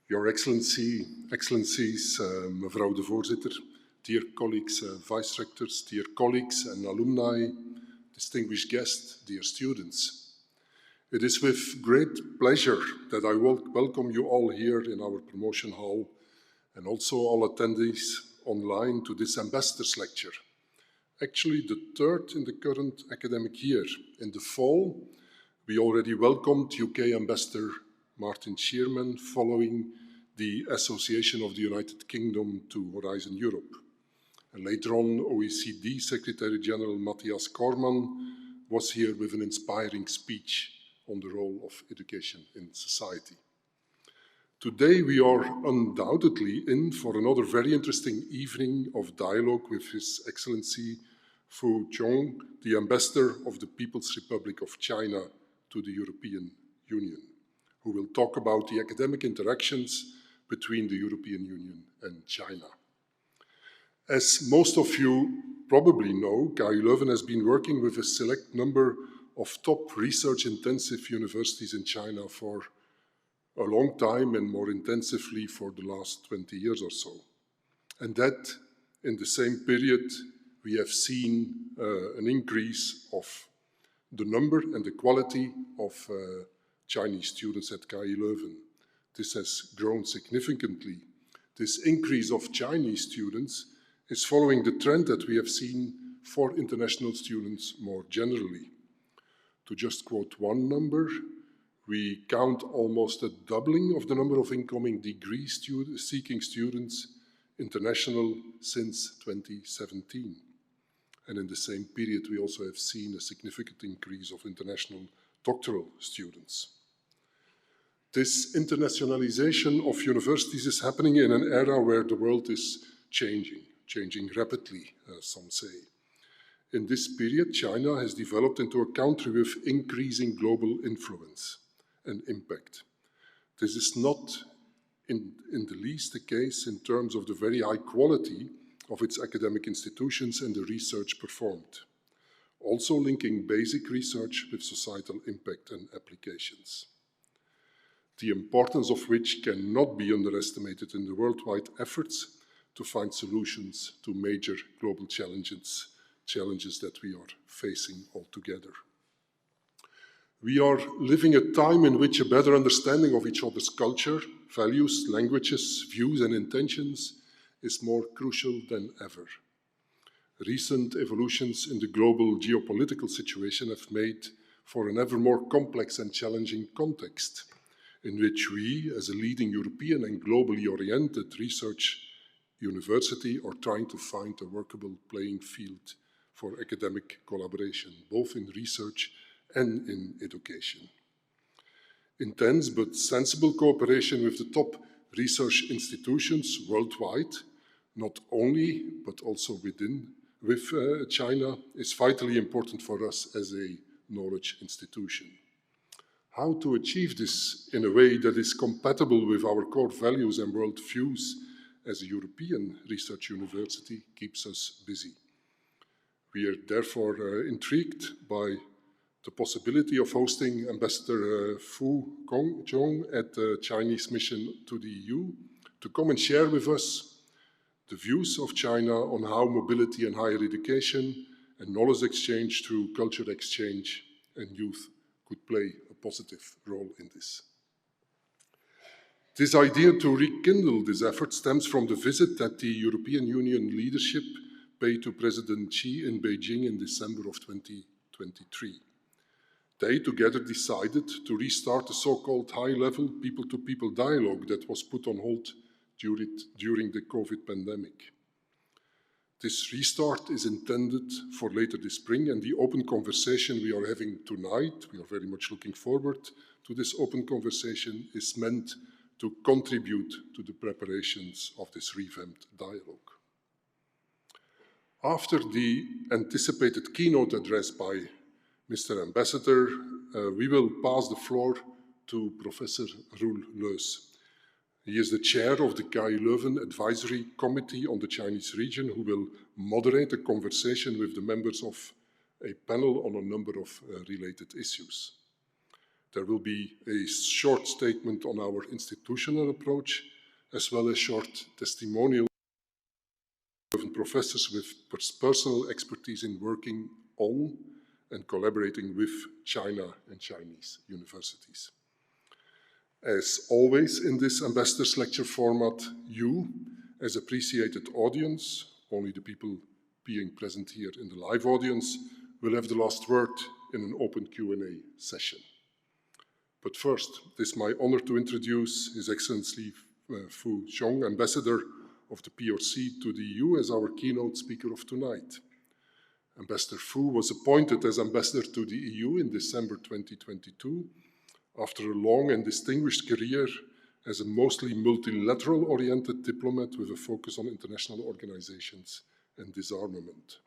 Your Excellencies, mevrouw de voorzitter, dear colleagues, vice rectors, dear colleagues and alumni, distinguished guests, dear students. It is with great pleasure that I welcome you all here in our promotion hall and also all attendees online to this Ambassador's Lecture. Actually, the third in the current academic year. In the fall, we already welcomed UK Ambassador Martin Shearman following the Association of the United Kingdom to Horizon Europe. And later on, OECD Secretary General Matthias Cormann was here with an inspiring speech on the role of education in society. Today, we are undoubtedly in for another very interesting evening of dialogue with His Excellency Fu Cong, the Ambassador of the People's Republic of China to the European Union, who will talk about the academic interactions between the European Union and China. As most of you probably know, KU Leuven has been working with a select number of top research-intensive universities in China for a long time and more intensively for the last 20 years or so. And that, in the same period, we have seen an increase of the number and the quality of Chinese students at KU Leuven. This has grown significantly. This increase of Chinese students is following the trend that we have seen for international students more generally. To just quote one number, we count almost a doubling of the number of incoming degree-seeking students international since 2017. And in the same period, we also have seen a significant increase of international doctoral students. This internationalization of universities is happening in an era where the world is changing rapidly, some say. In this period, China has developed into a country with increasing global influence and impact. This is not in the least the case in terms of the very high quality of its academic institutions and the research performed, also linking basic research with societal impact and applications, the importance of which cannot be underestimated in the worldwide efforts to find solutions to major global challenges that we are facing all together. We are living a time in which a better understanding of each other's culture, values, languages, views and intentions is more crucial than ever. Recent evolutions in the global geopolitical situation have made for an ever more complex and challenging context in which we, as a leading European and globally oriented research university, are trying to find a workable playing field for academic collaboration, both in research and in education. Intense but sensible cooperation with the top research institutions worldwide, not only but also with China, is vitally important for us as a knowledge institution. How to achieve this in a way that is compatible with our core values and world views as a European research university keeps us busy. We are therefore intrigued by the possibility of hosting Ambassador Fu Cong at the Chinese mission to the EU to come and share with us the views of China on how mobility and higher education and knowledge exchange through culture exchange and youth could play a positive role in this. This idea to rekindle this effort stems from the visit that the European Union leadership paid to President Xi in Beijing in December of 2023. They together decided to restart the so-called high-level people-to-people dialogue that was put on hold during the COVID pandemic. This restart is intended for later this spring, and the open conversation we are having tonight, we are very much looking forward to this open conversation, is meant to contribute to the preparations of this revamped dialogue. After the anticipated keynote address by Mr. Ambassador, we will pass the floor to Professor Roel Leus. He is the chair of the KU Leuven Advisory Committee on the Chinese region, who will moderate a conversation with the members of a panel on a number of related issues. There will be a short statement on our institutional approach, as well as short testimonials of professors with personal expertise in working on and collaborating with China and Chinese universities. As always in this Ambassador's Lecture format, you, as appreciated audience, only the people being present here in the live audience, will have the last word in an open Q&A session. But first, it is my honor to introduce His Excellency Fu Cong, Ambassador of the PRC to the EU, as our keynote speaker of tonight. Ambassador Fu was appointed as Ambassador to the EU in December 2022, after a long and distinguished career as a mostly multilateral-oriented diplomat with a focus on international organizations and disarmament.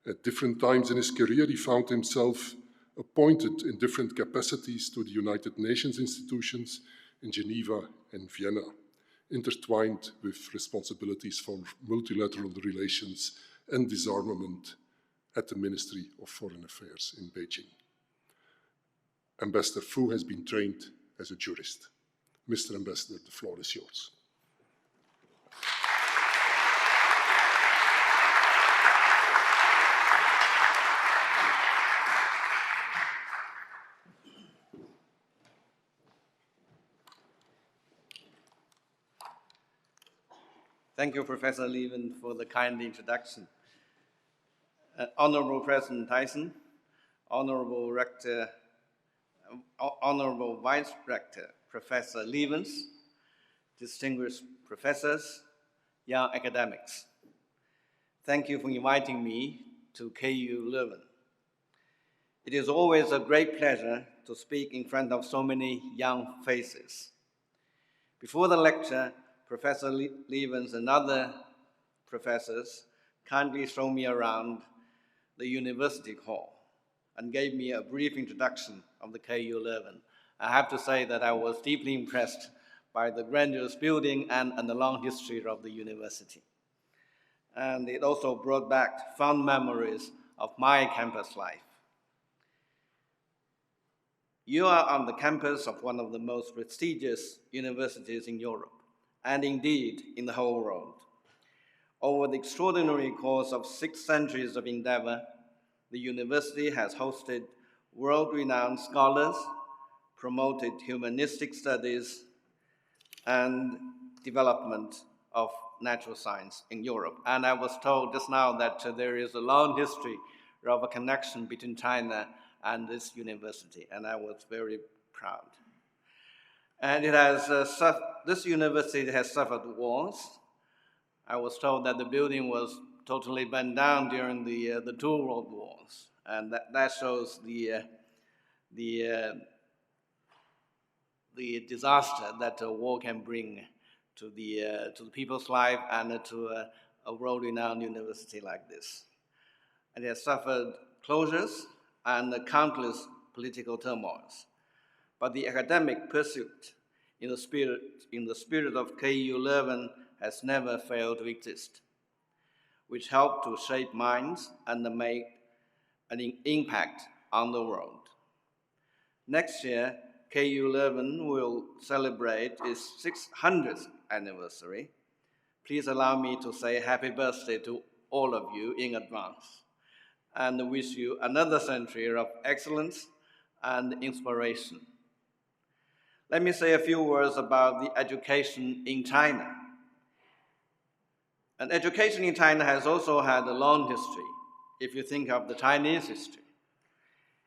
At different times in his career, he found himself appointed in different capacities to the United Nations institutions in Geneva and Vienna, intertwined with responsibilities for multilateral relations and disarmament at the Ministry of Foreign Affairs in Beijing. Ambassador Fu has been trained as a jurist. Mr. Ambassador, the floor is yours. Thank you, Professor Levin, for the kind introduction. Honorable President Tyson, Honorable Rector, Honorable Vice Rector, Professor Levens, distinguished professors, young academics. Thank you for inviting me to KU Leuven. It is always a great pleasure to speak in front of so many young faces. Before the lecture, Professor Levens and other professors kindly showed me around the university hall and gave me a brief introduction of the KU Leuven. I have to say that I was deeply impressed by the grandiose building and the long history of the university. And it also brought back fond memories of my campus life. You are on the campus of one of the most prestigious universities in Europe, and indeed in the whole world. Over the extraordinary course of 6 centuries of endeavor, the university has hosted world-renowned scholars, promoted humanistic studies, and development of natural science in Europe. And I was told just now that there is a long history of a connection between China and this university, and I was very proud. And it has this university has suffered wars. I was told that the building was totally burned down during the 2 world wars, and that shows the disaster that a war can bring to the people's life and to a world-renowned university like this. And it has suffered closures and countless political turmoils. But the academic pursuit in the spirit of KU Leuven has never failed to exist, which helped to shape minds and make an impact on the world. Next year, KU Leuven will celebrate its 600th anniversary. Please allow me to say happy birthday to all of you in advance, and wish you another century of excellence and inspiration. Let me say a few words about the education in China. And education in China has also had a long history. If you think of the Chinese history,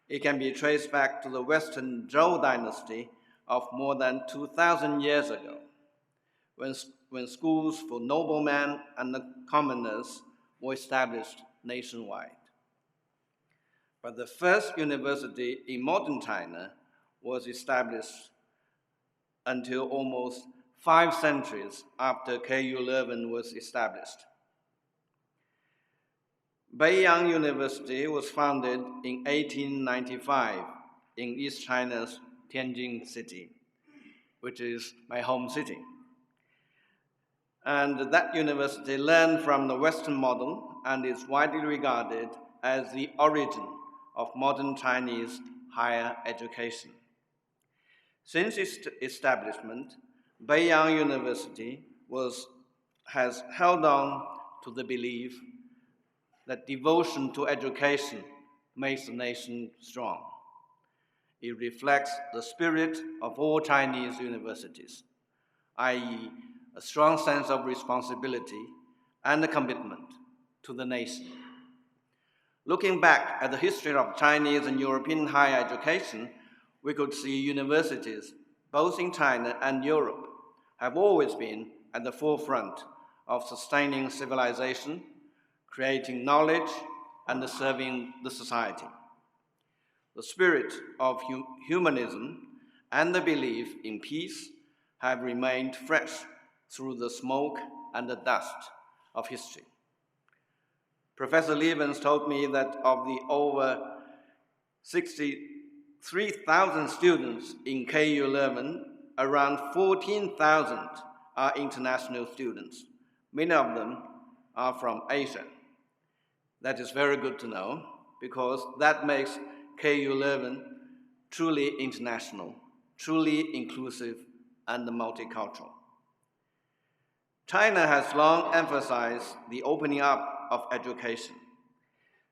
it can be traced back to the Western Zhou dynasty of more than 2,000 years ago, when schools for noblemen and the commoners were established nationwide. But the first university in modern China was established until almost 5 centuries after KU Leuven was established. Beiyang University was founded in 1895 in East China's Tianjin city, which is my home city. And that university learned from the Western model and is widely regarded as the origin of modern Chinese higher education. Since its establishment, Beiyang University has held on to the belief that devotion to education makes the nation strong. It reflects the spirit of all Chinese universities, i.e., a strong sense of responsibility and a commitment to the nation. Looking back at the history of Chinese and European higher education, we could see universities, both in China and Europe, have always been at the forefront of sustaining civilization, creating knowledge, and serving the society. The spirit of humanism and the belief in peace have remained fresh through the smoke and the dust of history. Professor Levens told me that of the over 63,000 students in KU11, around 14,000 are international students. Many of them are from Asia. That is very good to know, because that makes KU11 truly international, truly inclusive, and multicultural. China has long emphasized the opening up of education.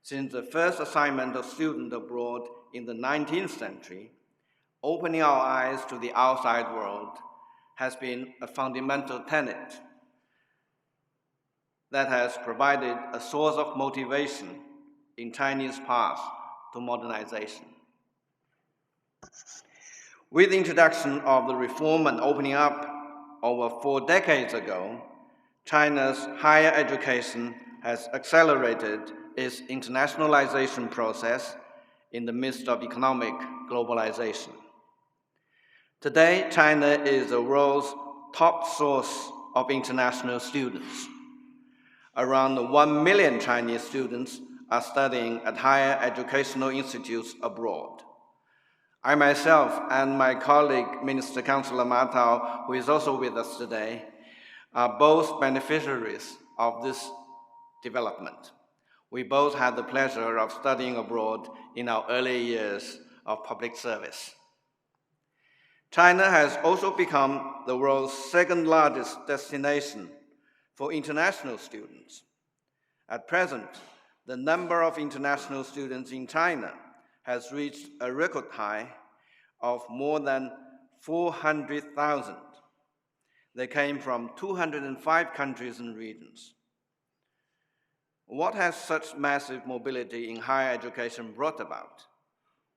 Since the first assignment of students abroad in the 19th century, opening our eyes to the outside world has been a fundamental tenet that has provided a source of motivation in Chinese path to modernization. With the introduction of the reform and opening up over 4 decades ago, China's higher education has accelerated its internationalization process in the midst of economic globalization. Today, China is the world's top source of international students. Around 1 million Chinese students are studying at higher educational institutes abroad. I myself and my colleague, Minister Councillor Ma Tao, who is also with us today, are both beneficiaries of this development. We both had the pleasure of studying abroad in our early years of public service. China has also become the world's second largest destination for international students. At present, the number of international students in China has reached a record high of more than 400,000. They came from 205 countries and regions. What has such massive mobility in higher education brought about?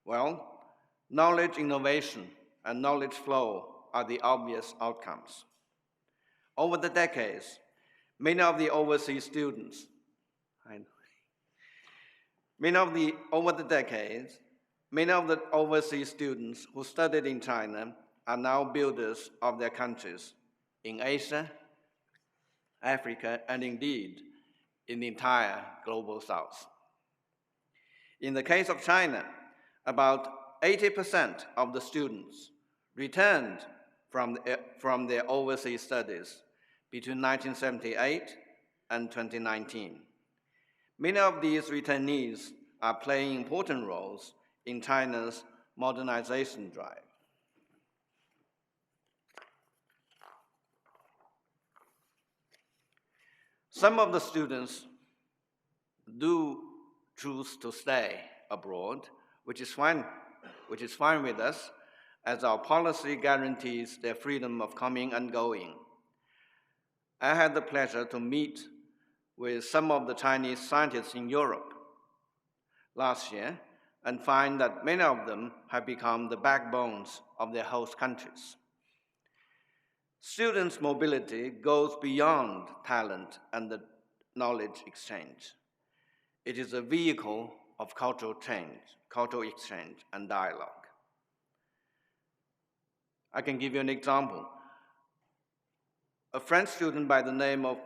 Well, knowledge innovation and knowledge flow are the obvious outcomes. Over the decades, many of the overseas students who studied in China are now builders of their countries in Asia, Africa, and indeed in the entire global South. In the case of China, about 80% of the students returned from their overseas studies between 1978 and 2019. Many of these returnees are playing important roles in China's modernization drive. Some of the students do choose to stay abroad, which is fine with us, as our policy guarantees their freedom of coming and going. I had the pleasure to meet with some of the Chinese scientists in Europe last year and find that many of them have become the backbones of their host countries. Students' mobility goes beyond talent and the knowledge exchange. It is a vehicle of cultural change, cultural exchange, and dialogue. I can give you an example. A French student by the name of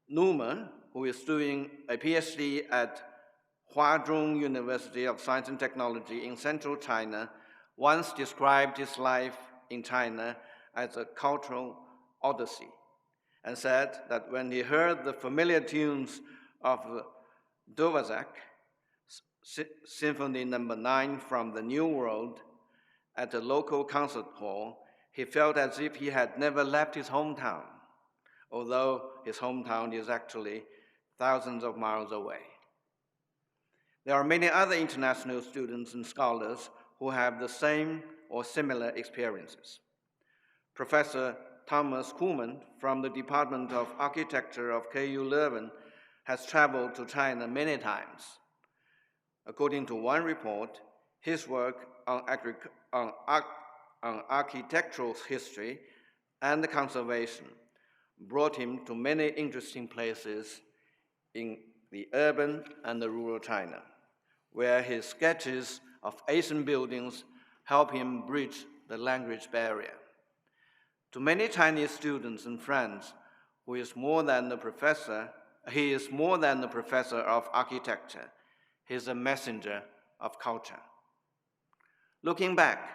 Numa, who is doing a PhD at Huazhong University of Science and Technology in central China, once described his life in China as a cultural odyssey, and said that when he heard the familiar tunes of Dvorak, Symphony No. 9 from the New World at a local concert hall, he felt as if he had never left his hometown, although his hometown is actually thousands of miles away. There are many other international students and scholars who have the same or similar experiences. Professor Thomas Kuhlmann from the Department of Architecture of KU Leuven has traveled to China many times. According to one report, his work on architectural history and conservation brought him to many interesting places in the urban and the rural China, where his sketches of Asian buildings help him bridge the language barrier. To many Chinese students and friends, he is more than a professor of architecture. He is a messenger of culture. Looking back,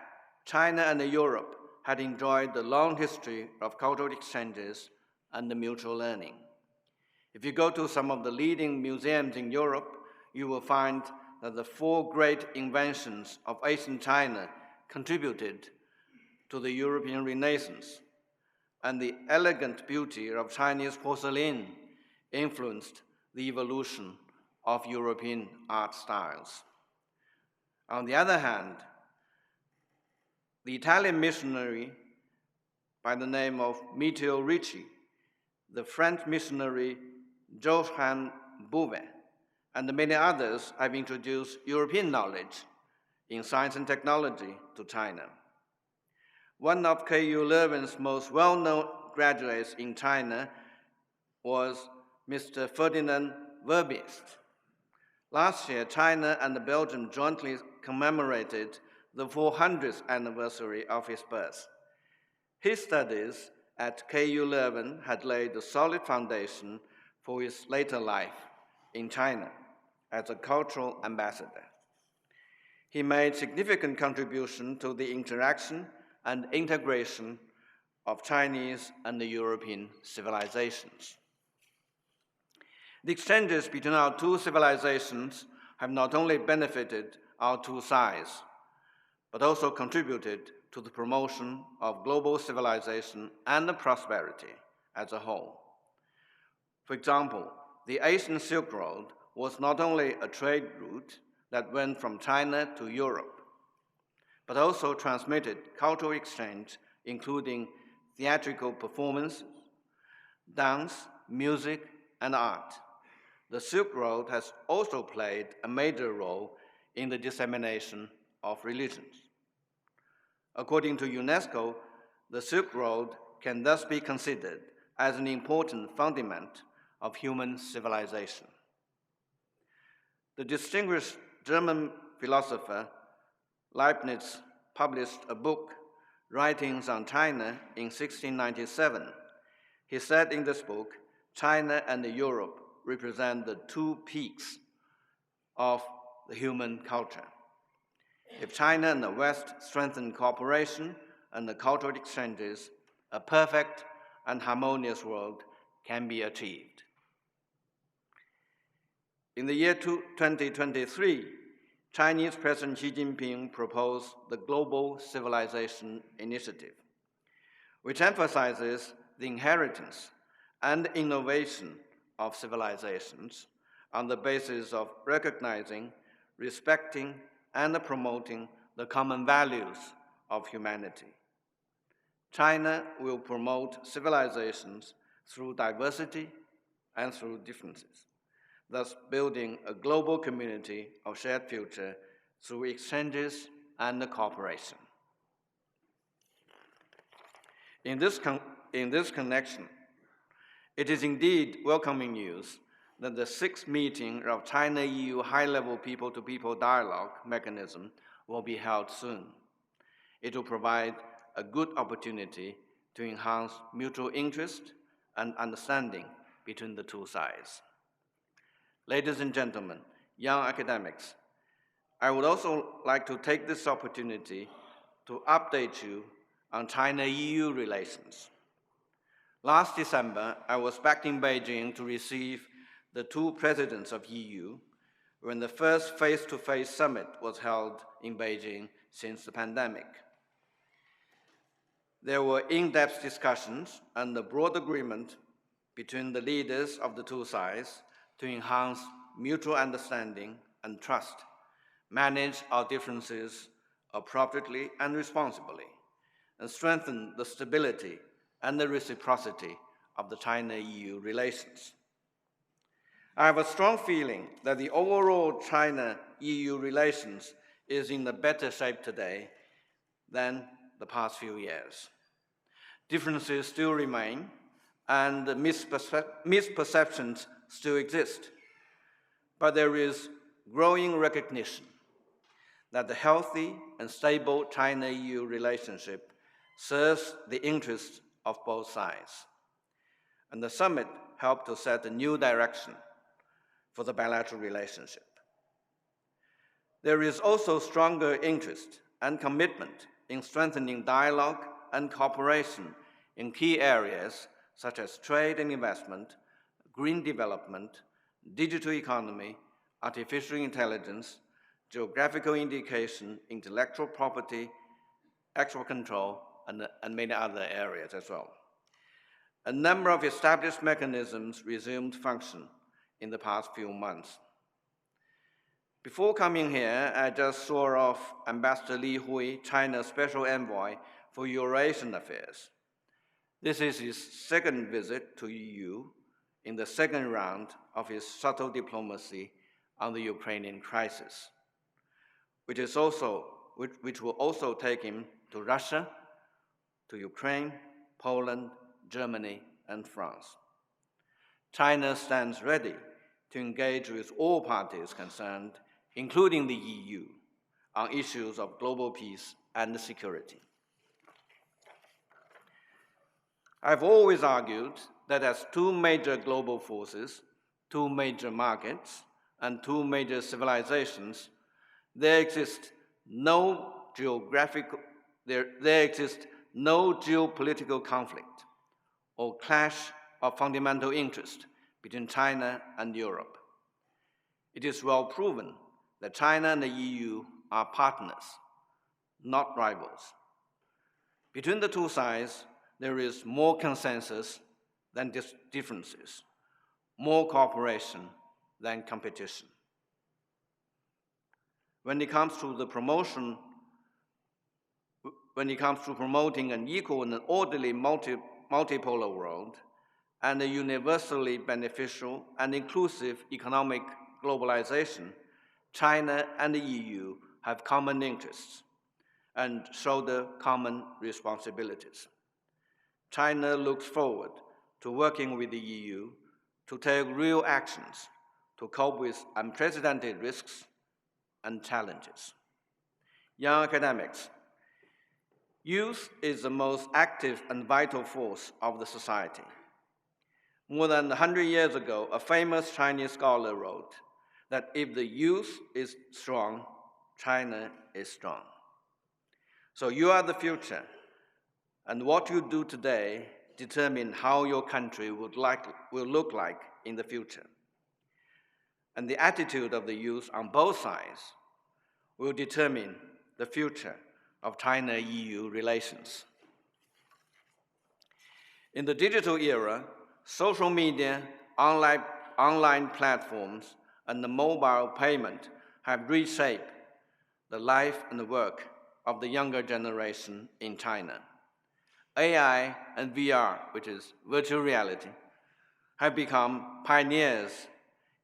China and Europe had enjoyed a long history of cultural exchanges and mutual learning. If you go to some of the leading museums in Europe, you will find that the 4 great inventions of ancient China contributed to the European Renaissance, and the elegant beauty of Chinese porcelain influenced the evolution of European art styles. On the other hand, the Italian missionary by the name of Matteo Ricci, the French missionary Johann Bouvet, and many others have introduced European knowledge in science and technology to China. One of KU Leuven's most well-known graduates in China was Mr. Ferdinand Verbiest. Last year, China and Belgium jointly commemorated the 400th anniversary of his birth. His studies at KU Leuven had laid a solid foundation for his later life in China as a cultural ambassador. He made significant contribution to the interaction and integration of Chinese and the European civilizations. The exchanges between our two civilizations have not only benefited our two sides, but also contributed to the promotion of global civilization and prosperity as a whole. For example, the Asian Silk Road was not only a trade route that went from China to Europe, but also transmitted cultural exchange, including theatrical performances, dance, music, and art. The Silk Road has also played a major role in the dissemination of religions. According to UNESCO, the Silk Road can thus be considered as an important fundament of human civilization. The distinguished German philosopher Leibniz published a book, Writings on China, in 1697. He said in this book, China and Europe represent the 2 peaks of the human culture. If China and the West strengthen cooperation and the cultural exchanges, a perfect and harmonious world can be achieved. In the year 2023, Chinese President Xi Jinping proposed the Global Civilization Initiative, which emphasizes the inheritance and innovation of civilizations on the basis of recognizing, respecting, and promoting the common values of humanity. China will promote civilizations through diversity and through differences, thus building a global community of shared future through exchanges and cooperation. In this connection, it is indeed welcoming news that the 6th meeting of China-EU high-level people-to-people dialogue mechanism will be held soon. It will provide a good opportunity to enhance mutual interest and understanding between the two sides. Ladies and gentlemen, young academics, I would also like to take this opportunity to update you on China-EU relations. Last December, I was back in Beijing to receive the 2 presidents of EU, when the first face-to-face summit was held in Beijing since the pandemic. There were in-depth discussions and a broad agreement between the leaders of the two sides to enhance mutual understanding and trust, manage our differences appropriately and responsibly, and strengthen the stability and the reciprocity of the China-EU relations. I have a strong feeling that the overall China-EU relations is in a better shape today than the past few years. Differences still remain, and misperceptions still exist, but there is growing recognition that the healthy and stable China-EU relationship serves the interests of both sides. And the summit helped to set a new direction for the bilateral relationship. There is also stronger interest and commitment in strengthening dialogue and cooperation in key areas such as trade and investment, green development, digital economy, artificial intelligence, geographical indication, intellectual property, export control, and many other areas as well. A number of established mechanisms resumed function in the past few months. Before coming here, I just saw off Ambassador Li Hui, China's Special Envoy for Eurasian Affairs. This is his second visit to EU in the second round of his subtle diplomacy on the Ukrainian crisis, which will also take him to Russia, to Ukraine, Poland, Germany, and France. China stands ready to engage with all parties concerned, including the EU, on issues of global peace and security. I've always argued that as two major global forces, two major markets, and two major civilizations, there exists no geopolitical conflict or clash of fundamental interest between China and Europe. It is well proven that China and the EU are partners, not rivals. Between the two sides, there is more consensus than differences, more cooperation than competition. When it comes to promoting an equal and orderly multipolar world and a universally beneficial and inclusive economic globalization, China and the EU have common interests and shoulder common responsibilities. China looks forward to working with the EU to take real actions to cope with unprecedented risks and challenges. Young academics, youth is the most active and vital force of the society. More than 100 years ago, a famous Chinese scholar wrote that if the youth is strong, China is strong. So you are the future, and what you do today determines how your country will look like in the future. And the attitude of the youth on both sides will determine the future of China-EU relations. In the digital era, social media, online platforms, and the mobile payment have reshaped the life and the work of the younger generation in China. AI and VR, which is virtual reality, have become pioneers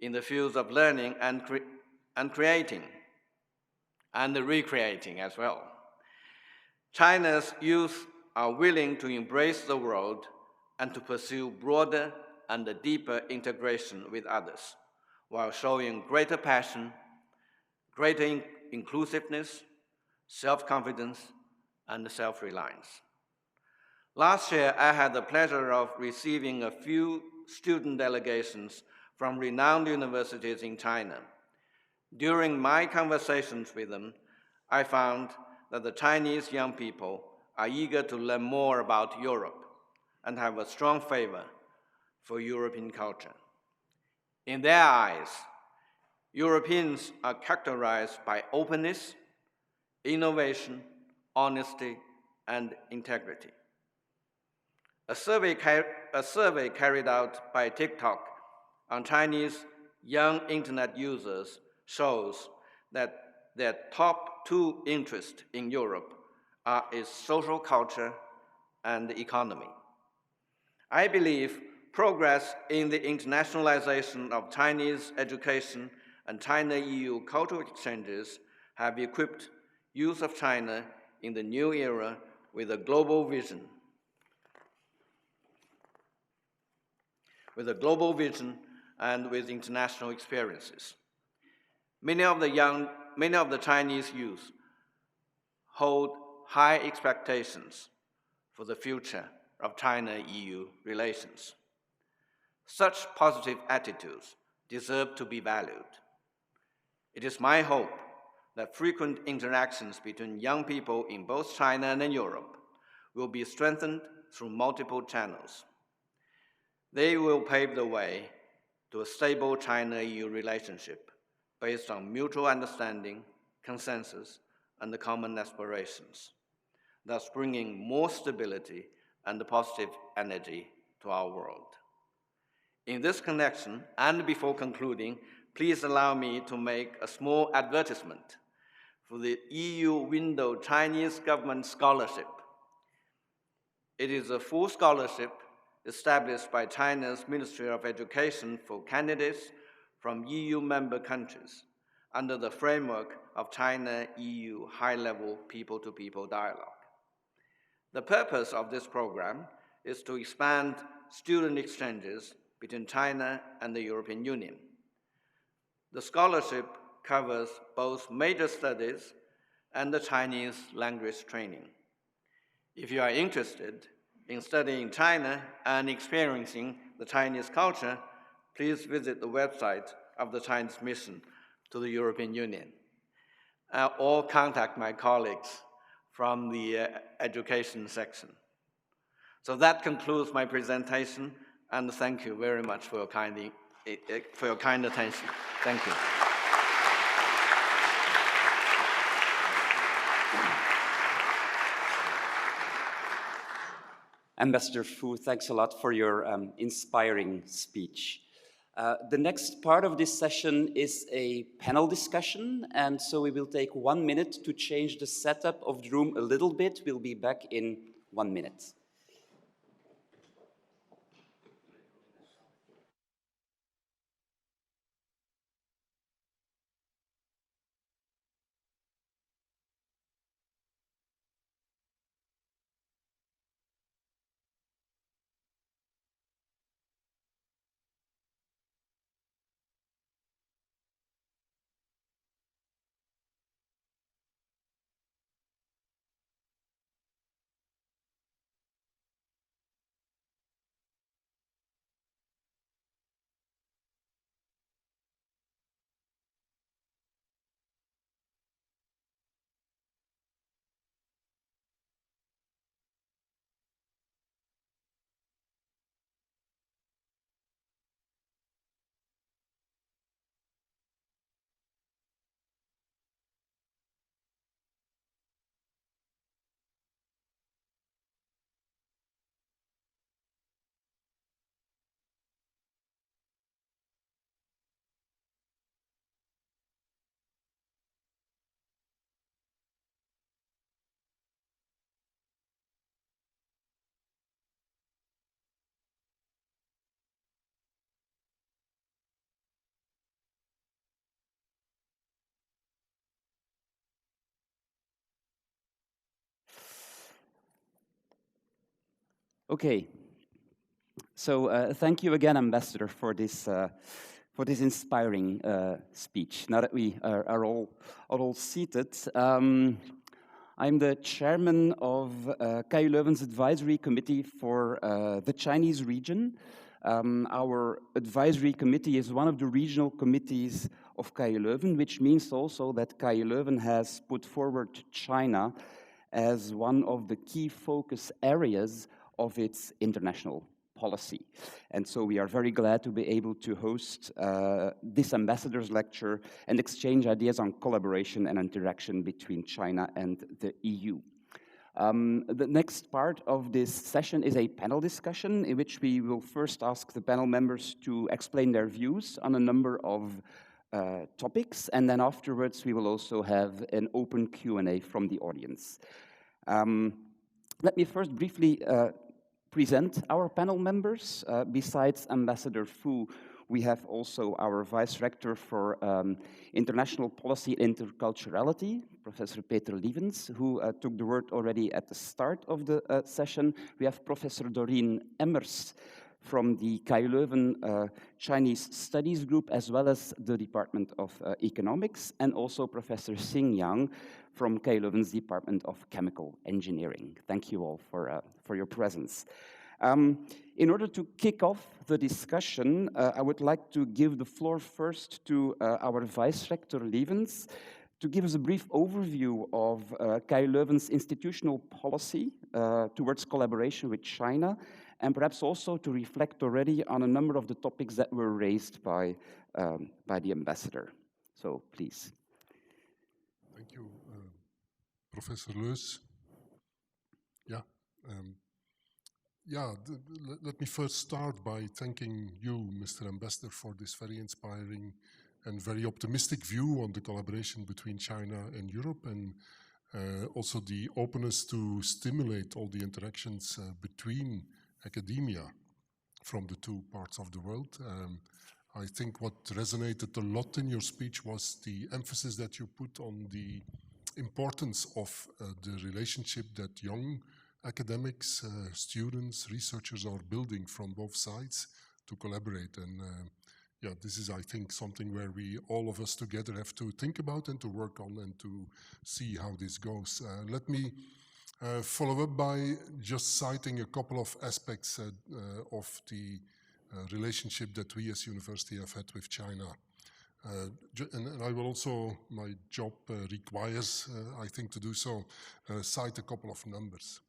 in the fields of learning and creating, and recreating as well. China's youth are willing to embrace the world and to pursue broader and deeper integration with others, while showing greater passion, greater inclusiveness, self-confidence, and self-reliance. Last year, I had the pleasure of receiving a few student delegations from renowned universities in China. During my conversations with them, I found that the Chinese young people are eager to learn more about Europe and have a strong favor for European culture. In their eyes, Europeans are characterized by openness, innovation, honesty, and integrity. A survey carried out by TikTok on Chinese young internet users shows that their top 2 interests in Europe are its social culture and economy. I believe progress in the internationalization of Chinese education and China-EU cultural exchanges have equipped youth of China in the new era with a global vision. And with international experiences. Many of the Chinese youth hold high expectations for the future of China-EU relations. Such positive attitudes deserve to be valued. It is my hope that frequent interactions between young people in both China and Europe will be strengthened through multiple channels. They will pave the way to a stable China-EU relationship based on mutual understanding, consensus, and common aspirations, thus bringing more stability and positive energy to our world. In this connection, and before concluding, please allow me to make a small advertisement for the EU Window Chinese Government Scholarship. It is a full scholarship established by China's Ministry of Education for candidates from EU member countries under the framework of China-EU high-level people-to-people dialogue. The purpose of this program is to expand student exchanges between China and the European Union. The scholarship covers both major studies and the Chinese language training. If you are interested in studying China and experiencing the Chinese culture, please visit the website of the Chinese Mission to the European Union, or contact my colleagues from the education section. So that concludes my presentation, and thank you very much for your kind attention. Thank you. Ambassador Fu, thanks a lot for your inspiring speech. The next part of this session is a panel discussion, and so we will take 1 minute to change the setup of the room a little bit. We'll be back in 1 minute. Okay, so thank you again, Ambassador, for this inspiring speech. Now that we are all seated, I'm the chairman of KU Leuven's advisory committee for the Chinese region. Our advisory committee is one of the regional committees of KU Leuven, which means also that KU Leuven has put forward China as one of the key focus areas of its international policy. And so we are very glad to be able to host this ambassador's lecture and exchange ideas on collaboration and interaction between China and the EU. The next part of this session is a panel discussion in which we will first ask the panel members to explain their views on a number of topics, and then afterwards we will also have an open Q&A from the audience. Let me first briefly present our panel members. Besides Ambassador Fu, we have also our Vice Rector for International Policy and Interculturality, Professor Peter Lievens, who took the word already at the start of the session. We have Professor Doreen Emmers from the KU Leuven Chinese Studies Group, as well as the Department of Economics, and also Professor Xing Yang from KU Leuven's Department of Chemical Engineering. Thank you all for your presence. In order to kick off the discussion, I would like to give the floor first to our Vice Rector Lievens to give us a brief overview of KU Leuven's institutional policy towards collaboration with China, and perhaps also to reflect already on a number of the topics that were raised by the ambassador. So, please. Thank you, Professor Leus. Let me first start by thanking you, Mr. Ambassador, for this very inspiring and very optimistic view on the collaboration between China and Europe, and also the openness to stimulate all the interactions between academia from the two parts of the world. I think what resonated a lot in your speech was the emphasis that you put on the importance of the relationship that young academics, students, researchers are building from both sides to collaborate. And this is, I think, something where we, all of us together, have to think about and to work on and to see how this goes. Let me follow up by just citing a couple of aspects of the relationship that we as university have had with China. And I will also, my job requires, I think, to do so, cite a couple of numbers.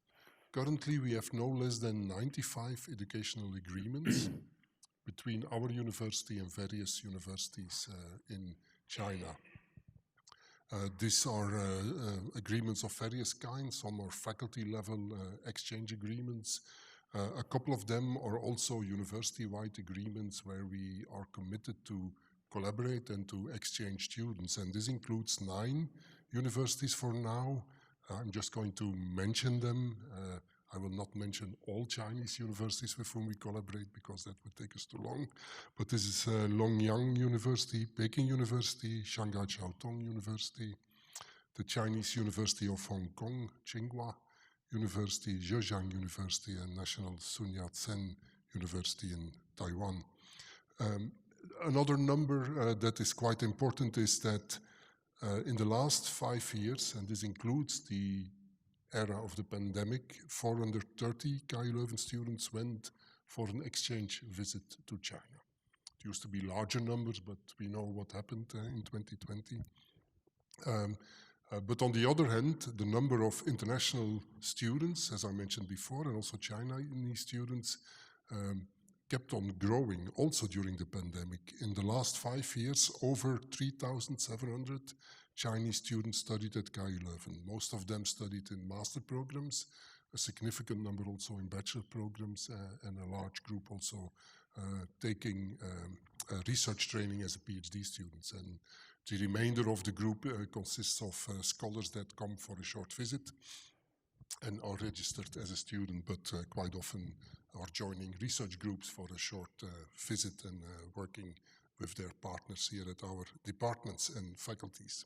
Currently, we have no less than 95 educational agreements between our university and various universities in China. These are agreements of various kinds. Some are faculty-level exchange agreements. A couple of them are also university-wide agreements where we are committed to collaborate and to exchange students. And this includes 9 universities for now. I'm just going to mention them. I will not mention all Chinese universities with whom we collaborate because that would take us too long. But this is Longyang University, Peking University, Shanghai Jiaotong University, the Chinese University of Hong Kong, Tsinghua University, Zhejiang University, and National Sun Yat-sen University in Taiwan. Another number that is quite important is that in the last 5 years, and this includes the era of the pandemic, 430 KU Leuven students went for an exchange visit to China. It used to be larger numbers, but we know what happened in 2020. But on the other hand, the number of international students, as I mentioned before, and also Chinese students, kept on growing also during the pandemic. In the last 5 years, over 3,700 Chinese students studied at KU Leuven. Most of them studied in master programs, a significant number also in bachelor programs, and a large group also taking research training as a PhD students. And the remainder of the group consists of scholars that come for a short visit and are registered as a student, but quite often are joining research groups for a short visit and working with their partners here at our departments and faculties.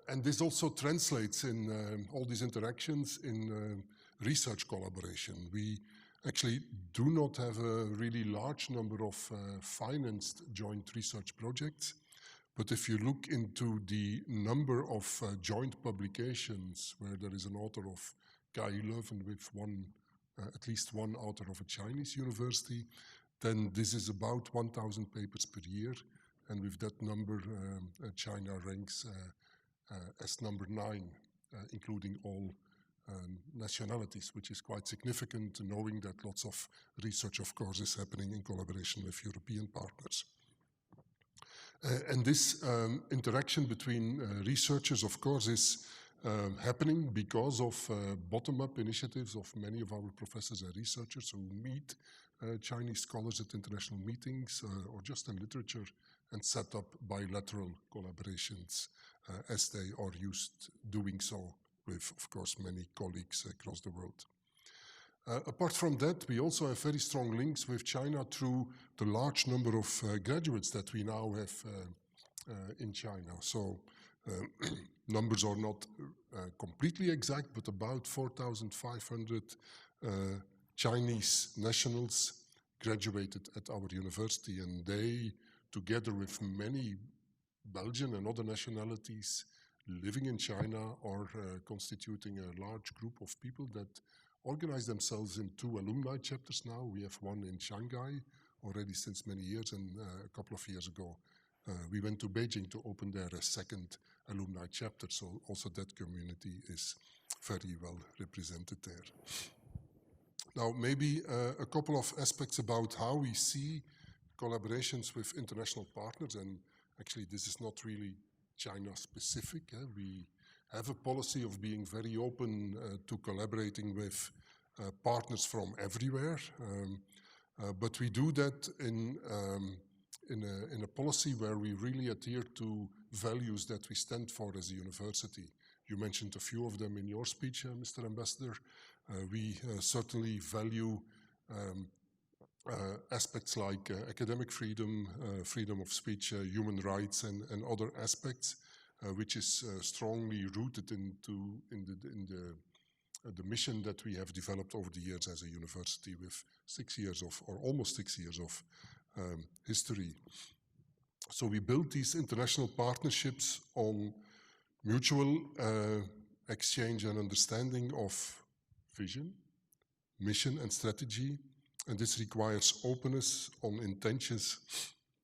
And this also translates in all these interactions in research collaboration. We actually do not have a really large number of financed joint research projects, but if you look into the number of joint publications where there is an author of KU Leuven with at least one author of a Chinese university, then this is about 1,000 papers per year. And with that number, China ranks as number 9, including all nationalities, which is quite significant, knowing that lots of research, of course, is happening in collaboration with European partners. And this interaction between researchers, of course, is happening because of bottom-up initiatives of many of our professors and researchers who meet Chinese scholars at international meetings or just in literature and set up bilateral collaborations as they are used doing so with, of course, many colleagues across the world. Apart from that, we also have very strong links with China through the large number of graduates that we now have in China. So numbers are not completely exact, but about 4,500 Chinese nationals graduated at our university, and they, together with many Belgian and other nationalities living in China, are constituting a large group of people that organize themselves in 2 alumni chapters now. We have one in Shanghai already since many years, and a couple of years ago we went to Beijing to open there a second alumni chapter, so also that community is very well represented there. Now, maybe a couple of aspects about how we see collaborations with international partners, and actually this is not really China specific. We have a policy of being very open to collaborating with partners from everywhere, but we do that in a policy where we really adhere to values that we stand for as a university. You mentioned a few of them in your speech, Mr. Ambassador. We certainly value aspects like academic freedom, freedom of speech, human rights, and other aspects, which is strongly rooted in the mission that we have developed over the years as a university, with 6 years of, or almost 6 years of history. So we built these international partnerships on mutual exchange and understanding of vision, mission, and strategy, and this requires openness on intentions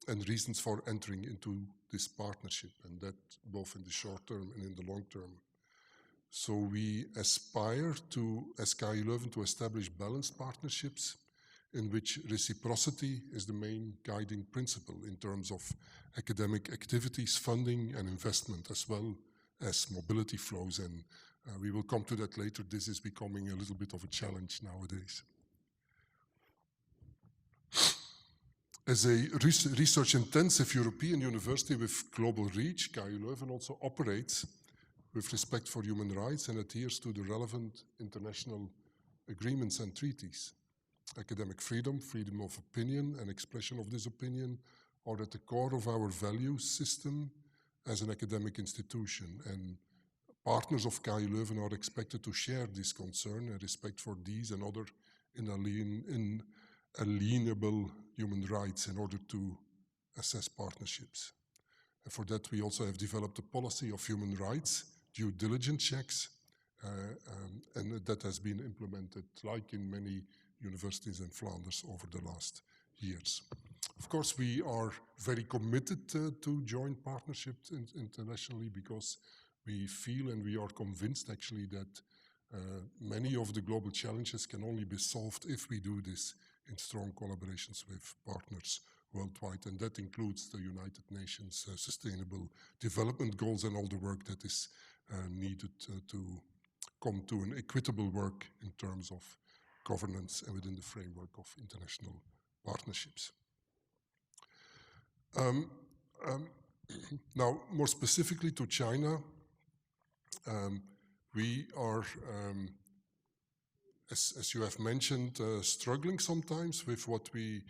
and reasons for entering into this partnership, and that both in the short term and in the long term. So we aspire to, as KU Leuven, to establish balanced partnerships in which reciprocity is the main guiding principle in terms of academic activities, funding, and investment, as well as mobility flows. And we will come to that later. This is becoming a little bit of a challenge nowadays. As a research-intensive European university with global reach, KU Leuven also operates with respect for human rights and adheres to the relevant international agreements and treaties. Academic freedom, freedom of opinion, and expression of this opinion are at the core of our value system as an academic institution, and partners of KU Leuven are expected to share this concern and respect for these and other inalienable human rights in order to assess partnerships. And for that, we also have developed a policy of human rights, due diligence checks, and that has been implemented, like in many universities in Flanders over the last years. Of course, we are very committed to joint partnerships internationally, because we feel and we are convinced actually that many of the global challenges can only be solved if we do this in strong collaborations with partners worldwide, and that includes the United Nations Sustainable Development Goals and all the work that is needed to come to an equitable work in terms of governance and within the framework of international partnerships. Now, more specifically to China, we are, as you have mentioned, struggling sometimes with what we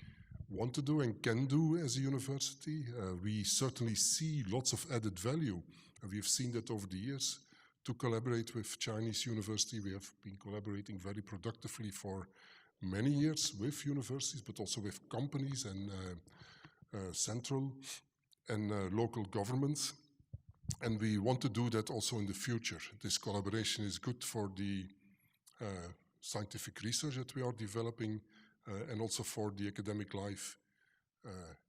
want to do and can do as a university. We certainly see lots of added value, and we've seen that over the years. To collaborate with Chinese university, we have been collaborating very productively for many years with universities, but also with companies and central and local governments. And we want to do that also in the future. This collaboration is good for the scientific research that we are developing and also for the academic life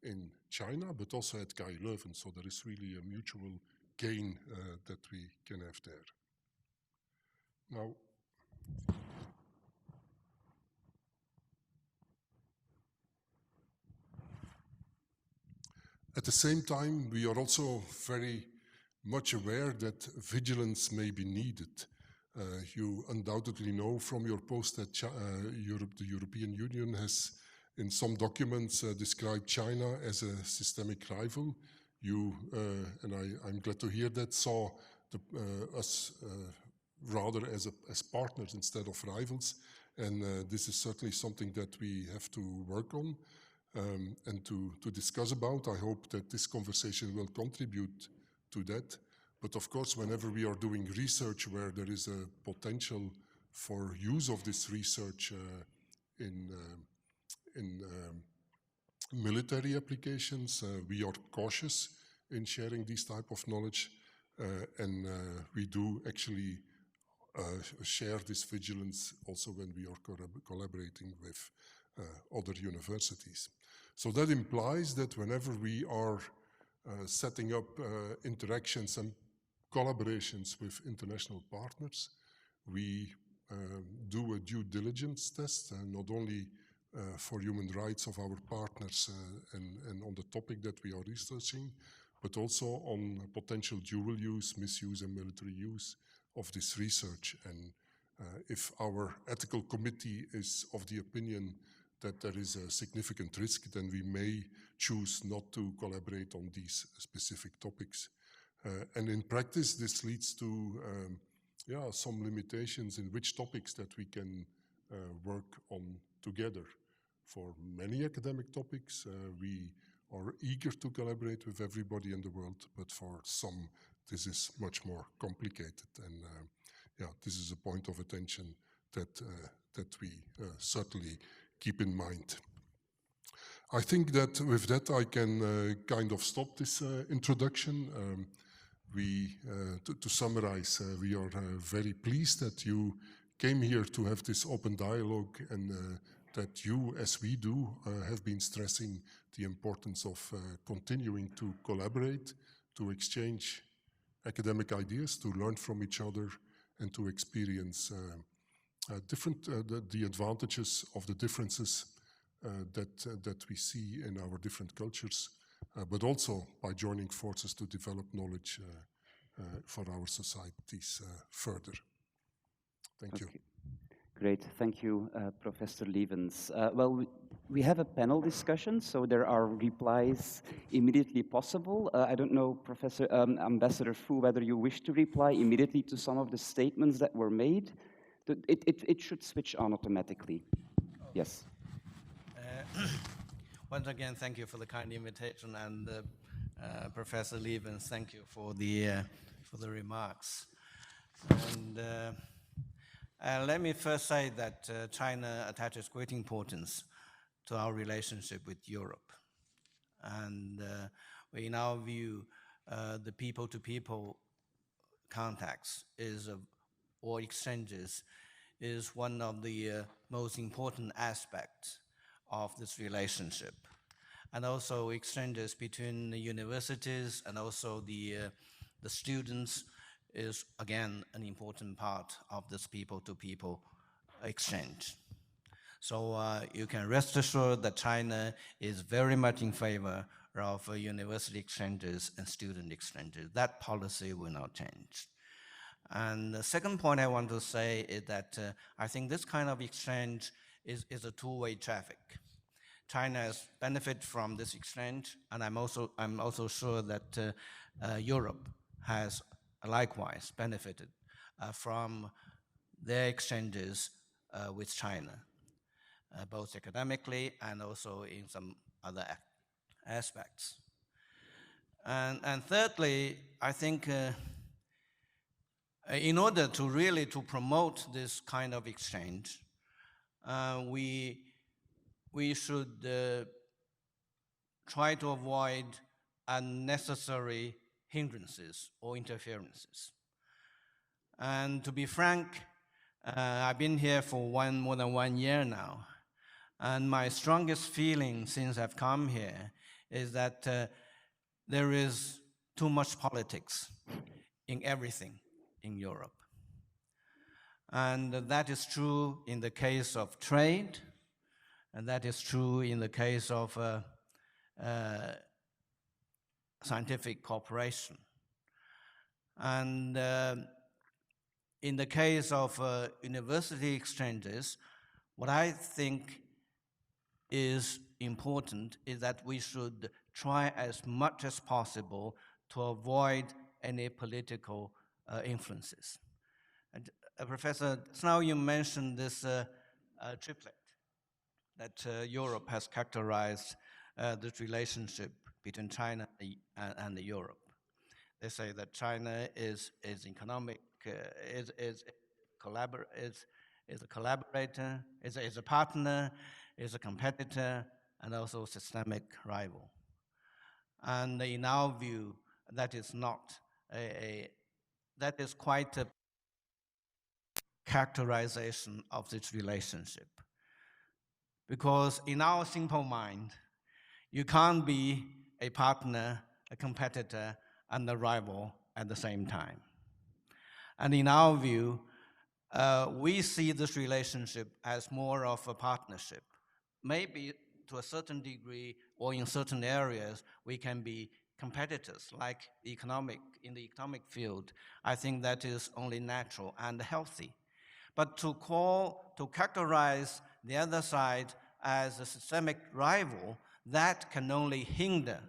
in China, but also at KU Leuven. So there is really a mutual gain that we can have there. Now, At the same time, we are also very much aware that vigilance may be needed. You undoubtedly know from your post that the European Union has, in some documents, described China as a systemic rival. You, and I'm glad to hear that, saw us rather as partners instead of rivals. And this is certainly something that we have to work on and to discuss about. I hope that this conversation will contribute to that. But of course, whenever we are doing research where there is a potential for use of this research in military applications, we are cautious in sharing this type of knowledge, and we do actually share this vigilance also when we are collaborating with other universities. So that implies that whenever we are setting up interactions and collaborations with international partners, we do a due diligence test, not only for human rights of our partners and on the topic that we are researching, but also on potential dual use, misuse, and military use of this research. And if our ethical committee is of the opinion that there is a significant risk, then we may choose not to collaborate on these specific topics. And in practice, this leads to some limitations in which topics that we can work on together. For many academic topics, we are eager to collaborate with everybody in the world, but for some, this is much more complicated. And this is a point of attention that we certainly keep in mind. I think that with that I can kind of stop this introduction. To summarize, we are very pleased that you came here to have this open dialogue, and that you, as we do, have been stressing the importance of continuing to collaborate, to exchange academic ideas, to learn from each other, and to experience the advantages of the differences that we see in our different cultures, but also by joining forces to develop knowledge for our societies further. Thank you. Great, thank you, Professor Lievens. Well, we have a panel discussion, so there are replies immediately possible. I don't know, Ambassador Fu, whether you wish to reply immediately to some of the statements that were made. It should switch on automatically. Yes. Once again, thank you for the kind invitation, and Professor Lievens, thank you for the remarks. And let me first say that China attaches great importance to our relationship with Europe. And in our view, the people-to-people contacts or exchanges is one of the most important aspects of this relationship. And also exchanges between the universities and also the students is, again, an important part of this people-to-people exchange. So you can rest assured that China is very much in favor of university exchanges and student exchanges. That policy will not change. And the second point I want to say is that I think this kind of exchange is a two-way traffic. China has benefited from this exchange, and I'm also sure that Europe has likewise benefited from their exchanges with China, both academically and also in some other aspects. And thirdly, I think in order to really promote this kind of exchange, we should try to avoid unnecessary hindrances or interferences. And to be frank, I've been here for more than 1 year now, and my strongest feeling since I've come here is that there is too much politics in everything in Europe. And that is true in the case of trade, and that is true in the case of scientific cooperation. And in the case of university exchanges, what I think is important is that we should try as much as possible to avoid any political influences. And Professor, just now you mentioned this triplet that Europe has characterized this relationship between China and Europe. They say that China is economic, is a collaborator, is a partner, is a competitor, and also a systemic rival. And in our view, that is not that is quite a characterization of this relationship. Because in our simple mind, you can't be a partner, a competitor, and a rival at the same time. And in our view, we see this relationship as more of a partnership. Maybe to a certain degree or in certain areas, we can be competitors, like in the economic field. I think that is only natural and healthy. But to characterize the other side as a systemic rival, that can only hinder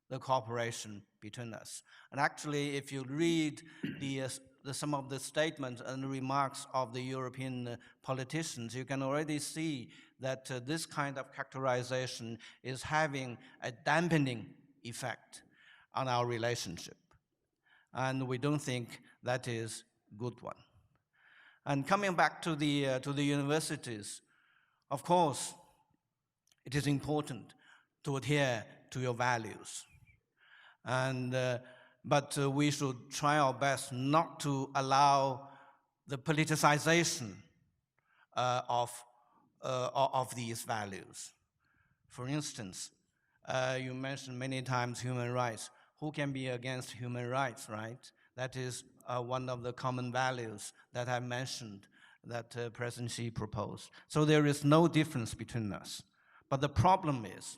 the cooperation between us. And actually, if you read some of the statements and remarks of the European politicians, you can already see that this kind of characterization is having a dampening effect on our relationship. And we don't think that is a good one. And coming back to the universities, of course, it is important to adhere to your values. And but we should try our best not to allow the politicization of these values. For instance, you mentioned many times human rights. Who can be against human rights, right? That is one of the common values that I mentioned that President Xi proposed. So there is no difference between us. But the problem is,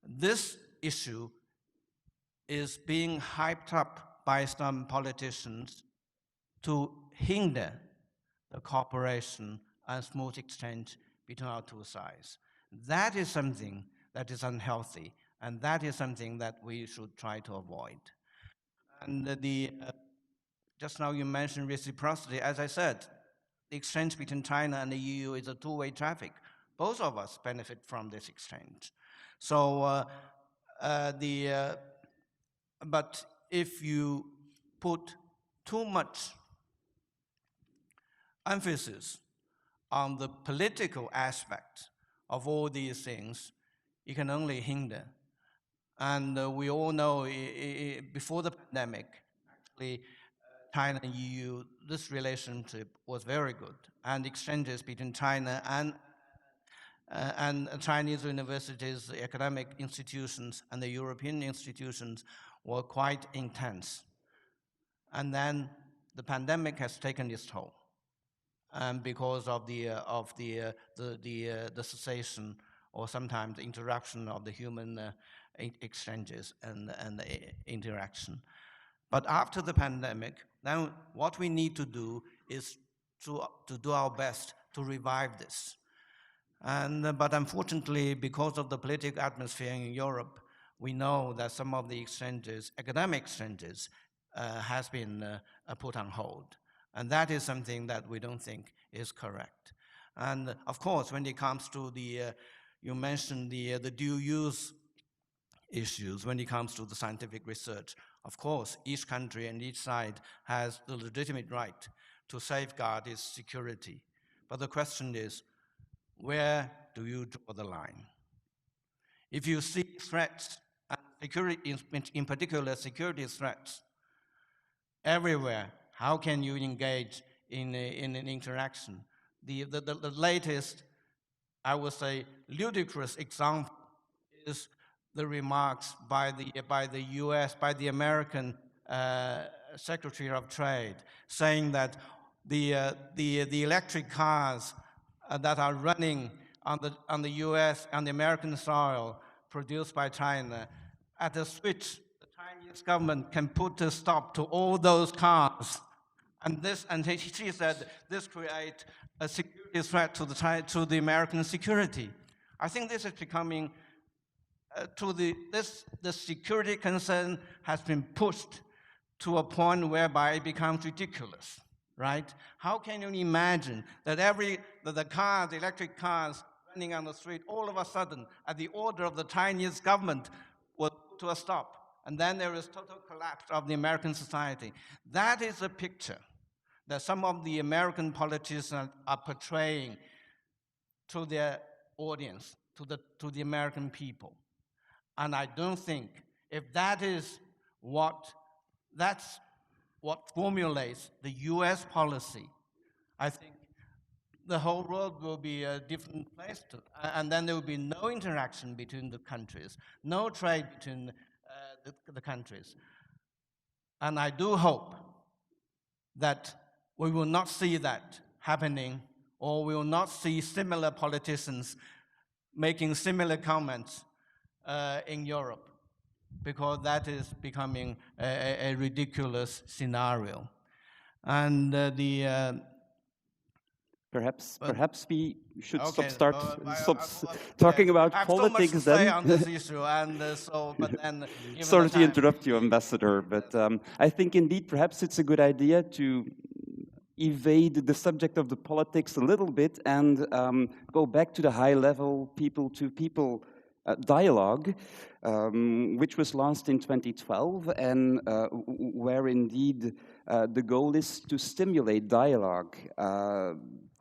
this issue is being hyped up by some politicians to hinder the cooperation and smooth exchange between our two sides. That is something that is unhealthy, and that is something that we should try to avoid. And just now you mentioned reciprocity. As I said, the exchange between China and the EU is a two-way traffic. Both of us benefit from this exchange. So but if you put too much emphasis on the political aspect of all these things, it can only hinder. And we all know before the pandemic, actually, China and EU, this relationship was very good. And exchanges between China and Chinese universities, academic institutions, and the European institutions were quite intense. And then the pandemic has taken its toll, and because of the cessation or sometimes the interruption of the human exchanges and interaction. But after the pandemic, now what we need to do is to do our best to revive this. But unfortunately, because of the political atmosphere in Europe, we know that some of the exchanges, academic exchanges, has been put on hold. And that is something that we don't think is correct. And of course, when it comes to you mentioned the dual use issues, when it comes to the scientific research, of course, each country and each side has the legitimate right to safeguard its security. But the question is, where do you draw the line? If you see threats, and security, in particular security threats, everywhere, how can you engage in an interaction? The latest, I would say, ludicrous example is the remarks by the US, by the American Secretary of Trade, saying that the electric cars that are running on the US and the American soil produced by China, at a switch, the Chinese government can put a stop to all those cars. And she said this creates a security threat to the American security. I think this is becoming the security concern has been pushed to a point whereby it becomes ridiculous, right? How can you imagine that the electric cars running on the street, all of a sudden, at the order of the Chinese government, will put to a stop, and then there is total collapse of the American society? That is a picture that some of the American politicians are portraying to their audience, to the American people. And I don't think, if that's what formulates the US policy, I think the whole world will be a different place, and then there will be no interaction between the countries, no trade between the countries. And I do hope that we will not see that happening, or we will not see similar politicians making similar comments in Europe, because that is becoming a ridiculous scenario. And Perhaps we should stop talking about politics so much to say then. on this issue, and but then Sorry to interrupt you, Ambassador, but I think indeed perhaps it's a good idea to evade the subject of the politics a little bit and go back to the high-level people-to-people dialogue, which was launched in 2012, and where indeed the goal is to stimulate dialogue,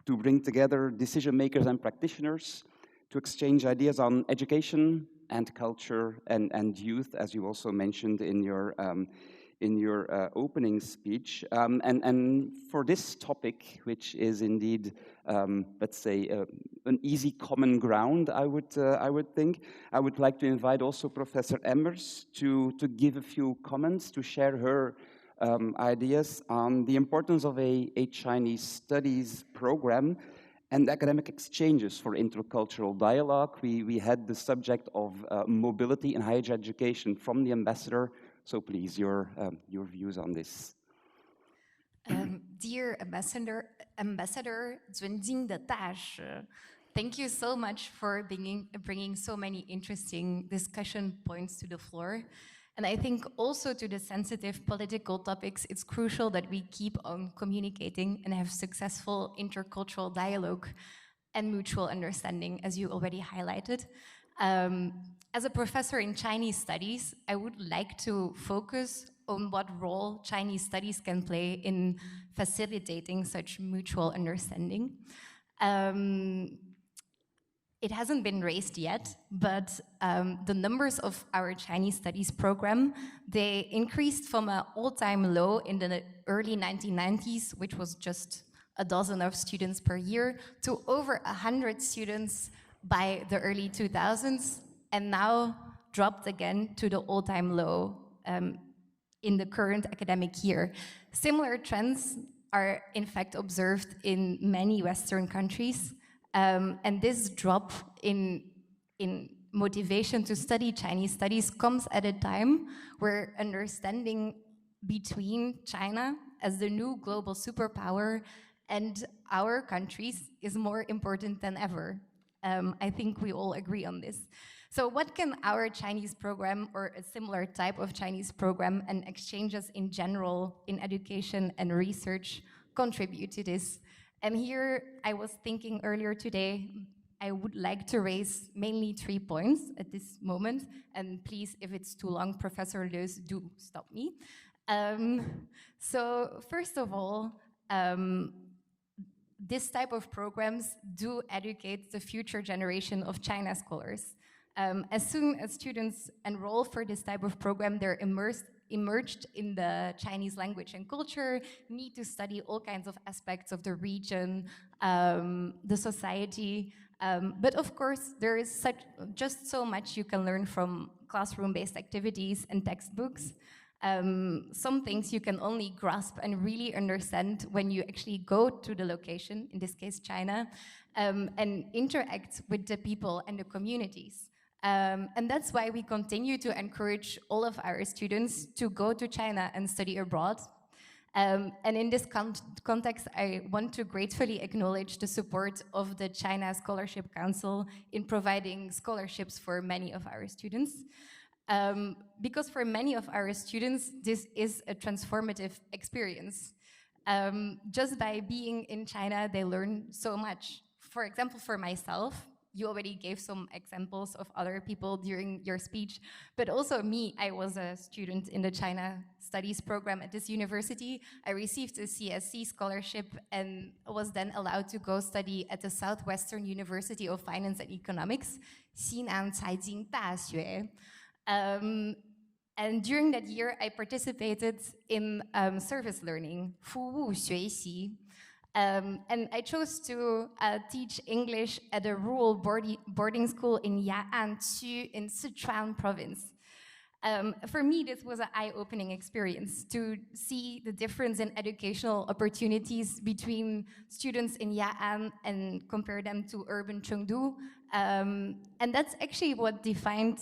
to bring together decision makers and practitioners, to exchange ideas on education and culture and youth, as you also mentioned in your opening speech. And for this topic, which is indeed, let's say, an easy common ground, I would think, I would like to invite also Professor Emmers to give a few comments, to share her ideas on the importance of a Chinese studies program and academic exchanges for intercultural dialogue. We had the subject of mobility in higher education from the ambassador. So please, your views on this. Dear Ambassador 尊敬的大使, thank you so much for bringing so many interesting discussion points to the floor. And I think also to the sensitive political topics, it's crucial that we keep on communicating and have successful intercultural dialogue and mutual understanding, as you already highlighted. As a professor in Chinese studies, I would like to focus on what role Chinese studies can play in facilitating such mutual understanding. It hasn't been raised yet, but the numbers of our Chinese studies program, they increased from an all-time low in the early 1990s, which was just a dozen of students per year, to over 100 students by the early 2000s, and now dropped again to the all-time low in the current academic year. Similar trends are in fact observed in many Western countries. And this drop in motivation to study Chinese studies comes at a time where understanding between China as the new global superpower and our countries is more important than ever. I think we all agree on this. So what can our Chinese program, or a similar type of Chinese program, and exchanges in general in education and research contribute to this? And here, I was thinking earlier today, I would like to raise mainly 3 points at this moment. And please, if it's too long, Professor Leus, do stop me. So first of all, this type of programs do educate the future generation of China scholars. As soon as students enroll for this type of program, they're immersed in the Chinese language and culture, need to study all kinds of aspects of the region, the society. But of course, there is just so much you can learn from classroom-based activities and textbooks. Some things you can only grasp and really understand when you actually go to the location, in this case China, and interact with the people and the communities. And that's why we continue to encourage all of our students to go to China and study abroad. And in this context, I want to gratefully acknowledge the support of the China Scholarship Council in providing scholarships for many of our students. Because for many of our students, this is a transformative experience. Just by being in China, they learn so much. For example, for myself, you already gave some examples of other people during your speech, but also me, I was a student in the China Studies program at this university. I received a CSC scholarship and was then allowed to go study at the Southwestern University of Finance and Economics, 西南财经大学. And during that year, I participated in service learning, 服务学习. And I chose to teach English at a rural boarding school in Ya'an-Qu in Sichuan province. For me, this was an eye-opening experience to see the difference in educational opportunities between students in Ya'an and compare them to urban Chengdu. And that's actually what determined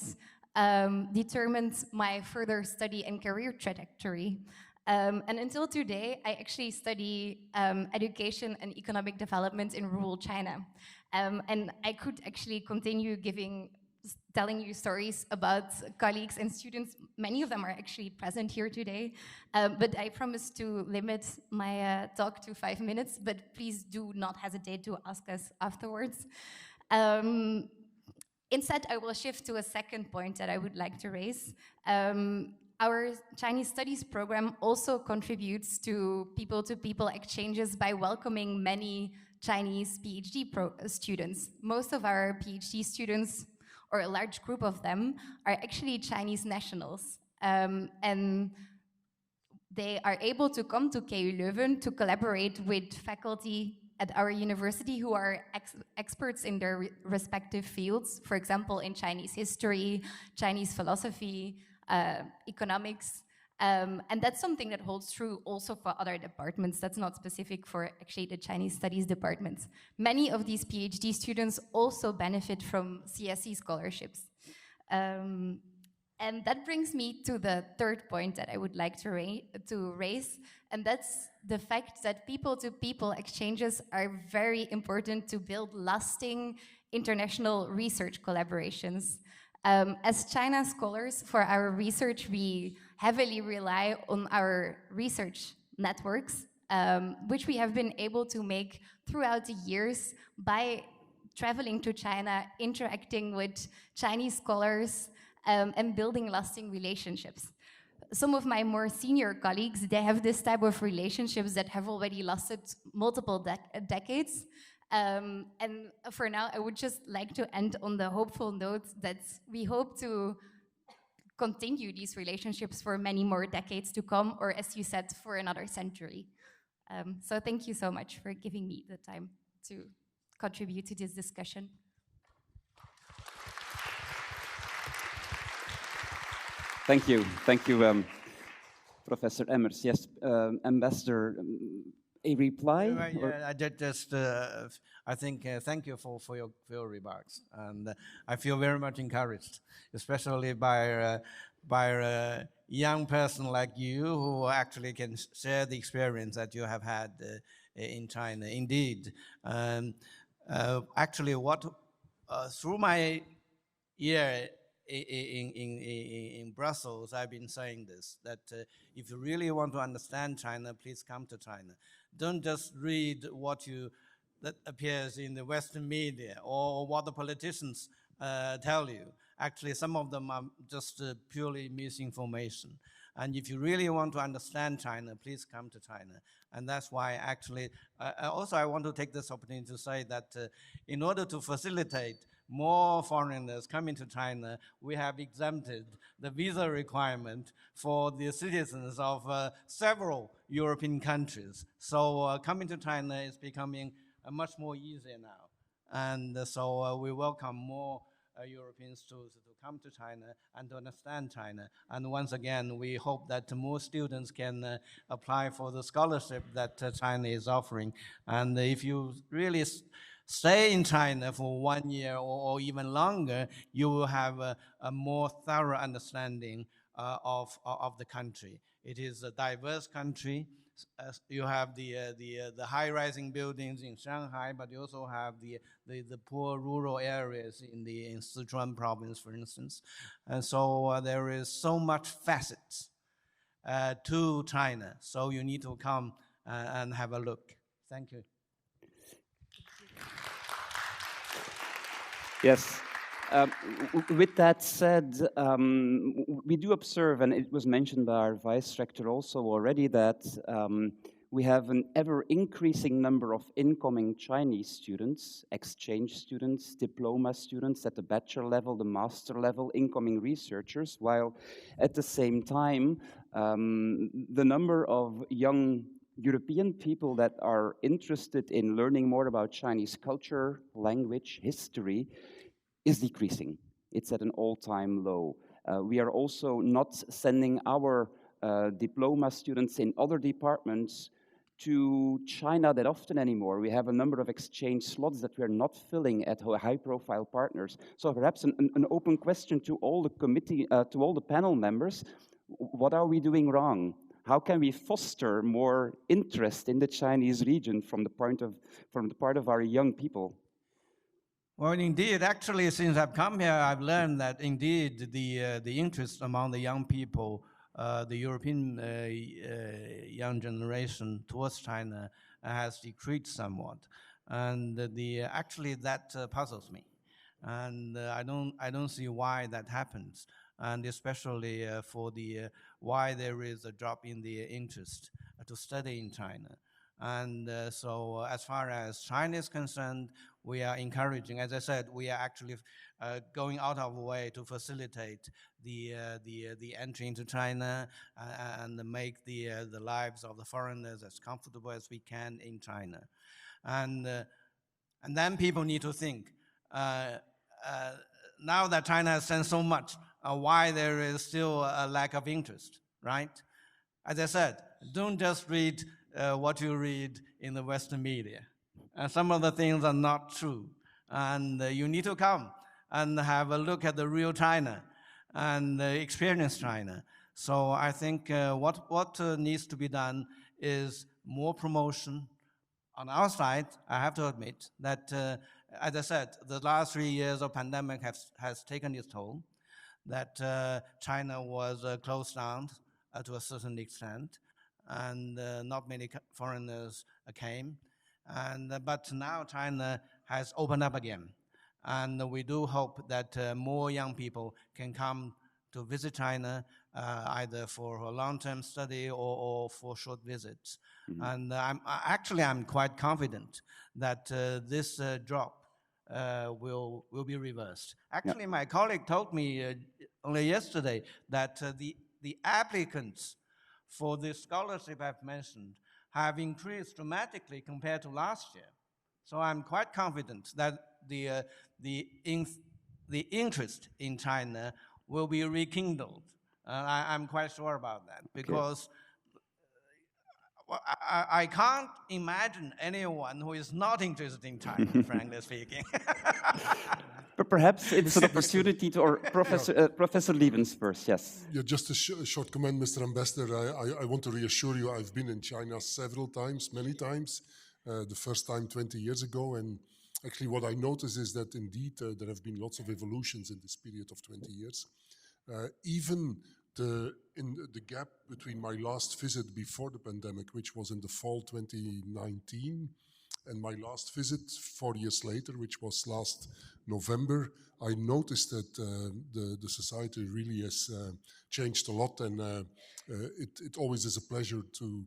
my further study and career trajectory. And until today, I actually study education and economic development in rural China. And I could actually continue telling you stories about colleagues and students. Many of them are actually present here today. But I promise to limit my talk to 5 minutes, but please do not hesitate to ask us afterwards. Instead, I will shift to a second point that I would like to raise. Our Chinese Studies program also contributes to people-to-people exchanges by welcoming many Chinese PhD students. Most of our PhD students, or a large group of them, are actually Chinese nationals. And they are able to come to KU Leuven to collaborate with faculty at our university who are experts in their respective fields, for example, in Chinese history, Chinese philosophy, economics, and that's something that holds true also for other departments. That's not specific for actually the Chinese Studies department. Many of these PhD students also benefit from CSC scholarships. And that brings me to the third point that I would like to raise, and that's the fact that people-to-people exchanges are very important to build lasting international research collaborations. As China scholars, for our research, we heavily rely on our research networks, which we have been able to make throughout the years by traveling to China, interacting with Chinese scholars, and building lasting relationships. Some of my more senior colleagues, they have this type of relationships that have already lasted multiple decades. And for now, I would just like to end on the hopeful note that we hope to continue these relationships for many more decades to come, or as you said, for another century. So thank you so much for giving me the time to contribute to this discussion. Thank you, Professor Emmers. Yes, Ambassador, a reply? I did just, I think, thank you for your remarks. And I feel very much encouraged, especially by a young person like you who actually can share the experience that you have had in China. Indeed, actually, through my year in Brussels, I've been saying this, that if you really want to understand China, please come to China. Don't just read that appears in the Western media or what the politicians tell you. Actually, some of them are just purely misinformation. And if you really want to understand China, please come to China. And that's why actually, also I want to take this opportunity to say that in order to facilitate more foreigners coming to China, we have exempted the visa requirement for the citizens of several European countries. So coming to China is becoming much more easier now. And so we welcome more Europeans to come to China and to understand China. And once again, we hope that more students can apply for the scholarship that China is offering. And if you really stay in China for 1 year or even longer, you will have a more thorough understanding of the country. It is a diverse country. You have the high-rising buildings in Shanghai, but you also have the poor rural areas in Sichuan province, for instance. And so there is so much facets to China. So you need to come and have a look. Thank you. Yes. With that said, we do observe, and it was mentioned by our vice rector also already, that we have an ever-increasing number of incoming Chinese students, exchange students, diploma students at the bachelor level, the master level, incoming researchers, while at the same time, the number of young European people that are interested in learning more about Chinese culture, language, history, is decreasing. It's at an all-time low. We are also not sending our diploma students in other departments to China that often anymore. We have a number of exchange slots that we're not filling at high-profile partners. So perhaps an open question to all the committee, to all the panel members: what are we doing wrong? How can we foster more interest in the Chinese region from the part of our young people? Well, indeed, actually, since I've come here, I've learned that indeed the interest among the young people, the European young generation towards China has decreased somewhat, and actually that puzzles me, and I don't see why that happens, and especially for why there is a drop in the interest to study in China. And so as far as China is concerned, we are encouraging. As I said, we are actually going out of our way to facilitate the entry into China and make the lives of the foreigners as comfortable as we can in China. And then people need to think, now that China has sent so much, why there is still a lack of interest, right? As I said, don't just read what you read in the Western media. Some of the things are not true. And you need to come and have a look at the real China and experience China. So I think what needs to be done is more promotion. On our side, I have to admit that, as I said, the last 3 years of pandemic has taken its toll, that China was closed down to a certain extent, and not many foreigners came. But now China has opened up again. And we do hope that more young people can come to visit China, either for a long-term study or for short visits. Mm-hmm. And I'm quite confident that this drop will be reversed. Actually, yeah. My colleague told me only yesterday that the applicants for the scholarship I've mentioned have increased dramatically compared to last year. So I'm quite confident that the interest in China will be rekindled. I'm quite sure about that, because I can't imagine anyone who is not interested in China, frankly speaking. But perhaps it's an opportunity to, or Professor Lievens first, yes. Yeah, just a short comment, Mr. Ambassador. I want to reassure you, I've been in China several times, many times. The first time 20 years ago, and actually what I notice is that indeed there have been lots of evolutions in this period of 20 years. Even in the gap between my last visit before the pandemic, which was in the fall 2019, and my last visit 4 years later, which was last November, I noticed that the society really has changed a lot, and it always is a pleasure to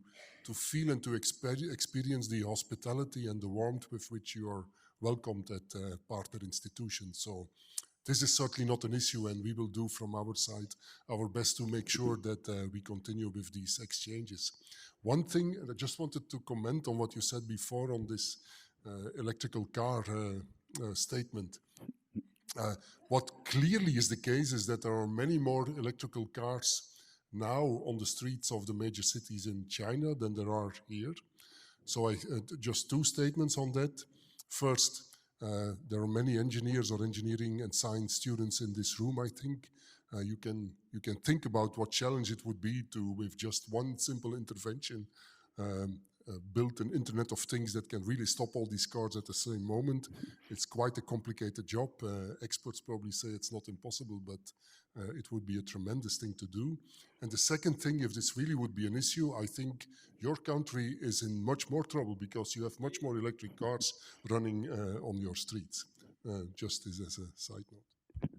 feel and to experience the hospitality and the warmth with which you are welcomed at partner institutions. So this is certainly not an issue, and we will do from our side our best to make sure that we continue with these exchanges. One thing, and I just wanted to comment on what you said before on this electrical car statement. What clearly is the case is that there are many more electrical cars now on the streets of the major cities in China than there are here. So just two statements on that. First, there are many engineers or engineering and science students in this room, I think. You can think about what challenge it would be to, with just one simple intervention, build an Internet of Things that can really stop all these cars at the same moment. It's quite a complicated job. Experts probably say it's not impossible, but it would be a tremendous thing to do. And the second thing, if this really would be an issue, I think your country is in much more trouble because you have much more electric cars running on your streets, just as a side note.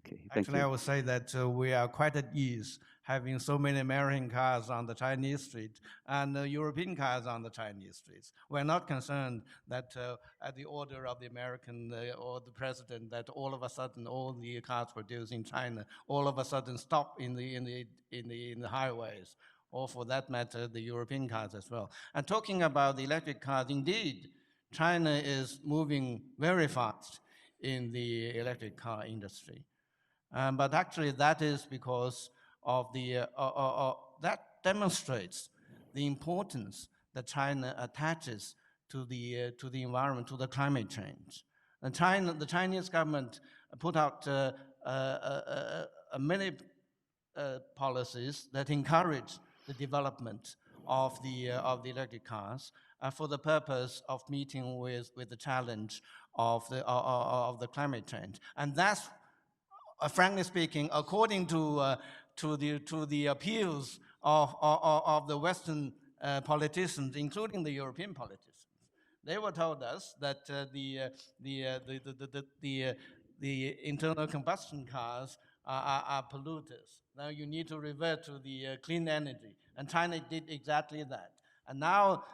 Okay, thank Actually, you. I would say that we are quite at ease having so many American cars on the Chinese street and European cars on the Chinese streets. We're not concerned that at the order of the American or the president that all of a sudden all the cars produced in China all of a sudden stop in the highways, or for that matter, the European cars as well. And talking about the electric cars, indeed, China is moving very fast in the electric car industry. But actually, that is because of that demonstrates the importance that China attaches to the environment, to the climate change. And the Chinese government put out many policies that encourage the development of the electric cars for the purpose of meeting with the challenge of the climate change, and that's. Frankly speaking, according to the appeals of the Western politicians, including the European politicians, they were told us that the internal combustion cars are polluters. Now you need to revert to the clean energy, and China did exactly that. And now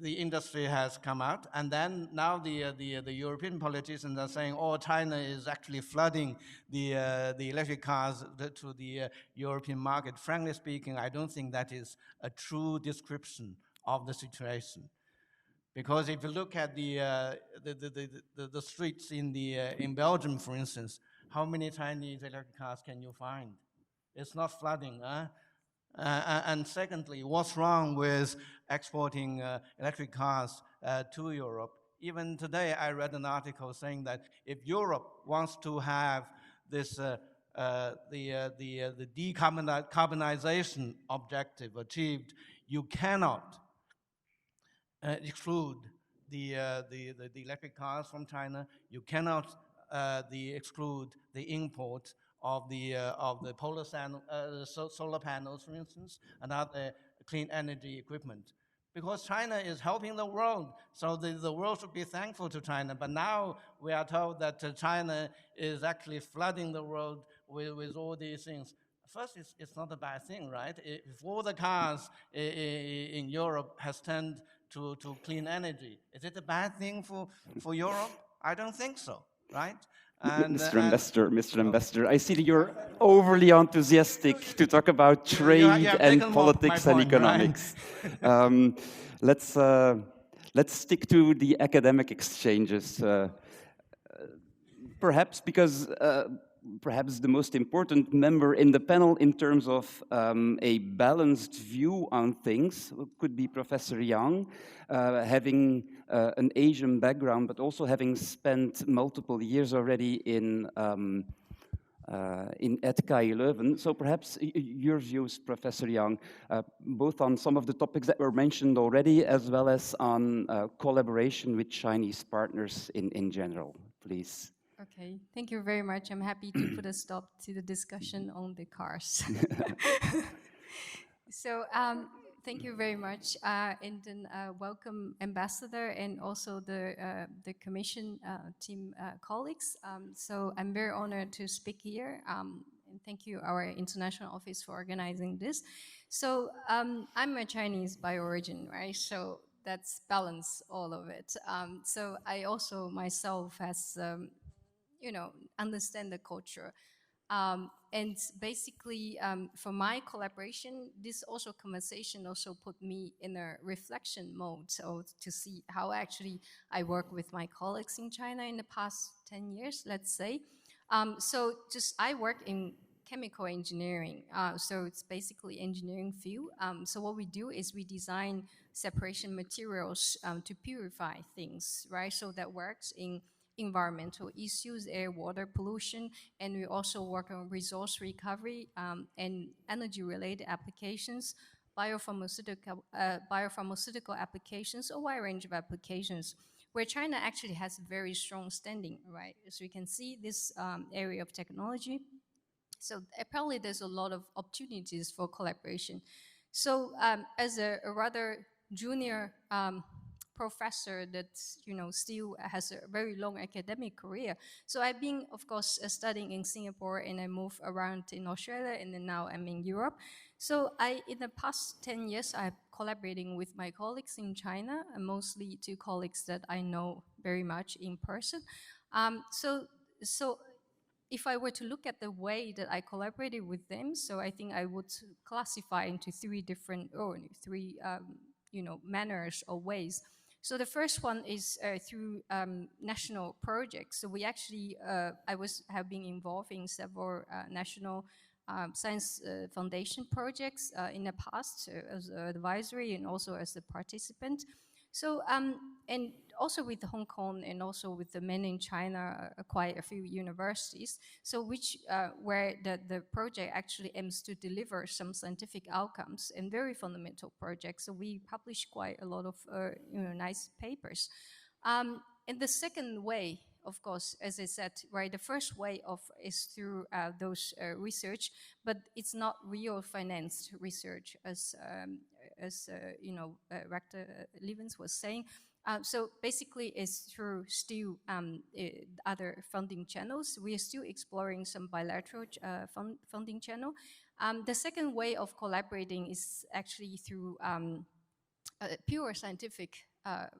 the industry has come out, and then now the European politicians are saying, oh, China is actually flooding the electric cars to the European market. Frankly speaking, I don't think that is a true description of the situation. Because if you look at the streets in Belgium, for instance, how many Chinese electric cars can you find? It's not flooding, huh? And secondly, what's wrong with exporting electric cars to Europe? Even today, I read an article saying that if Europe wants to have this the decarbonization objective achieved, you cannot exclude the electric cars from China. You cannot exclude the import of the solar panels, for instance, and other clean energy equipment. Because China is helping the world, so the world should be thankful to China. But now we are told that China is actually flooding the world with all these things. First, it's not a bad thing, right? If all the cars in Europe has turned to clean energy, is it a bad thing for Europe? I don't think so, right? And, Mr. Ambassador, I see that you're overly enthusiastic to talk about trade and politics and economics. Right? Let's stick to the academic exchanges, perhaps because perhaps the most important member in the panel in terms of a balanced view on things could be Professor Yang, having an Asian background, but also having spent multiple years already at KU Leuven. So perhaps your views, Professor Yang, both on some of the topics that were mentioned already, as well as on collaboration with Chinese partners in general, please. Okay, thank you very much. I'm happy to put a stop to the discussion on the cars. So thank you very much, and then welcome Ambassador and also the Commission team colleagues. So I'm very honored to speak here, and thank you our International Office for organizing this. So I'm a Chinese by origin, right? So that's balance all of it. So I also myself has understand the culture. And basically, for my collaboration, this also conversation also put me in a reflection mode, so to see how actually I work with my colleagues in China in the past 10 years, let's say. So I work in chemical engineering. So it's basically engineering field. So what we do is we design separation materials to purify things, right? So that works in environmental issues, air, water pollution, and we also work on resource recovery and energy-related applications, biopharmaceutical applications, a wide range of applications, where China actually has very strong standing, right? So you can see this area of technology. So apparently there's a lot of opportunities for collaboration. So as a rather junior professor that still has a very long academic career. So I've been, of course, studying in Singapore, and I moved around in Australia, and then now I'm in Europe. So in the past 10 years, I'm collaborating with my colleagues in China, and mostly two colleagues that I know very much in person. So if I were to look at the way that I collaborated with them, so I think I would classify into three manners or ways. So the first one is through national projects. So we actually, have been involved in several national science foundation projects in the past as an advisory and also as a participant. So, and also with Hong Kong and also with the mainland China, quite a few universities, so where the project actually aims to deliver some scientific outcomes and very fundamental projects. So we publish quite a lot of nice papers. And the second way, of course, as I said, right, the first way is through those research, but it's not real financed research, as Rector Levens was saying. So basically, it's through still other funding channels. We are still exploring some bilateral funding channel. The second way of collaborating is actually through pure scientific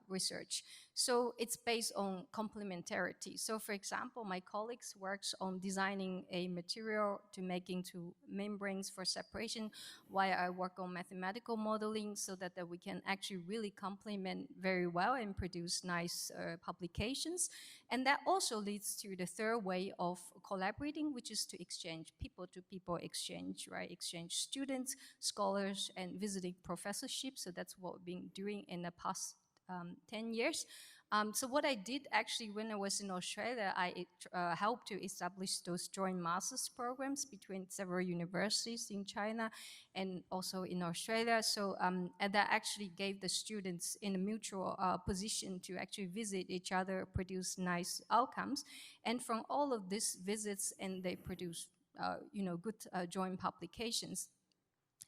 research. So it's based on complementarity. So for example, my colleagues works on designing a material to make into membranes for separation, while I work on mathematical modeling so that we can actually really complement very well and produce nice publications. And that also leads to the third way of collaborating, which is to exchange, people-to-people exchange, right? Exchange students, scholars, and visiting professorships. So that's what we've been doing in the past 10 years. So what I did actually when I was in Australia, I helped to establish those joint master's programs between several universities in China and also in Australia. So and that actually gave the students in a mutual position to actually visit each other, produce nice outcomes. And from all of these visits, and they produce good joint publications.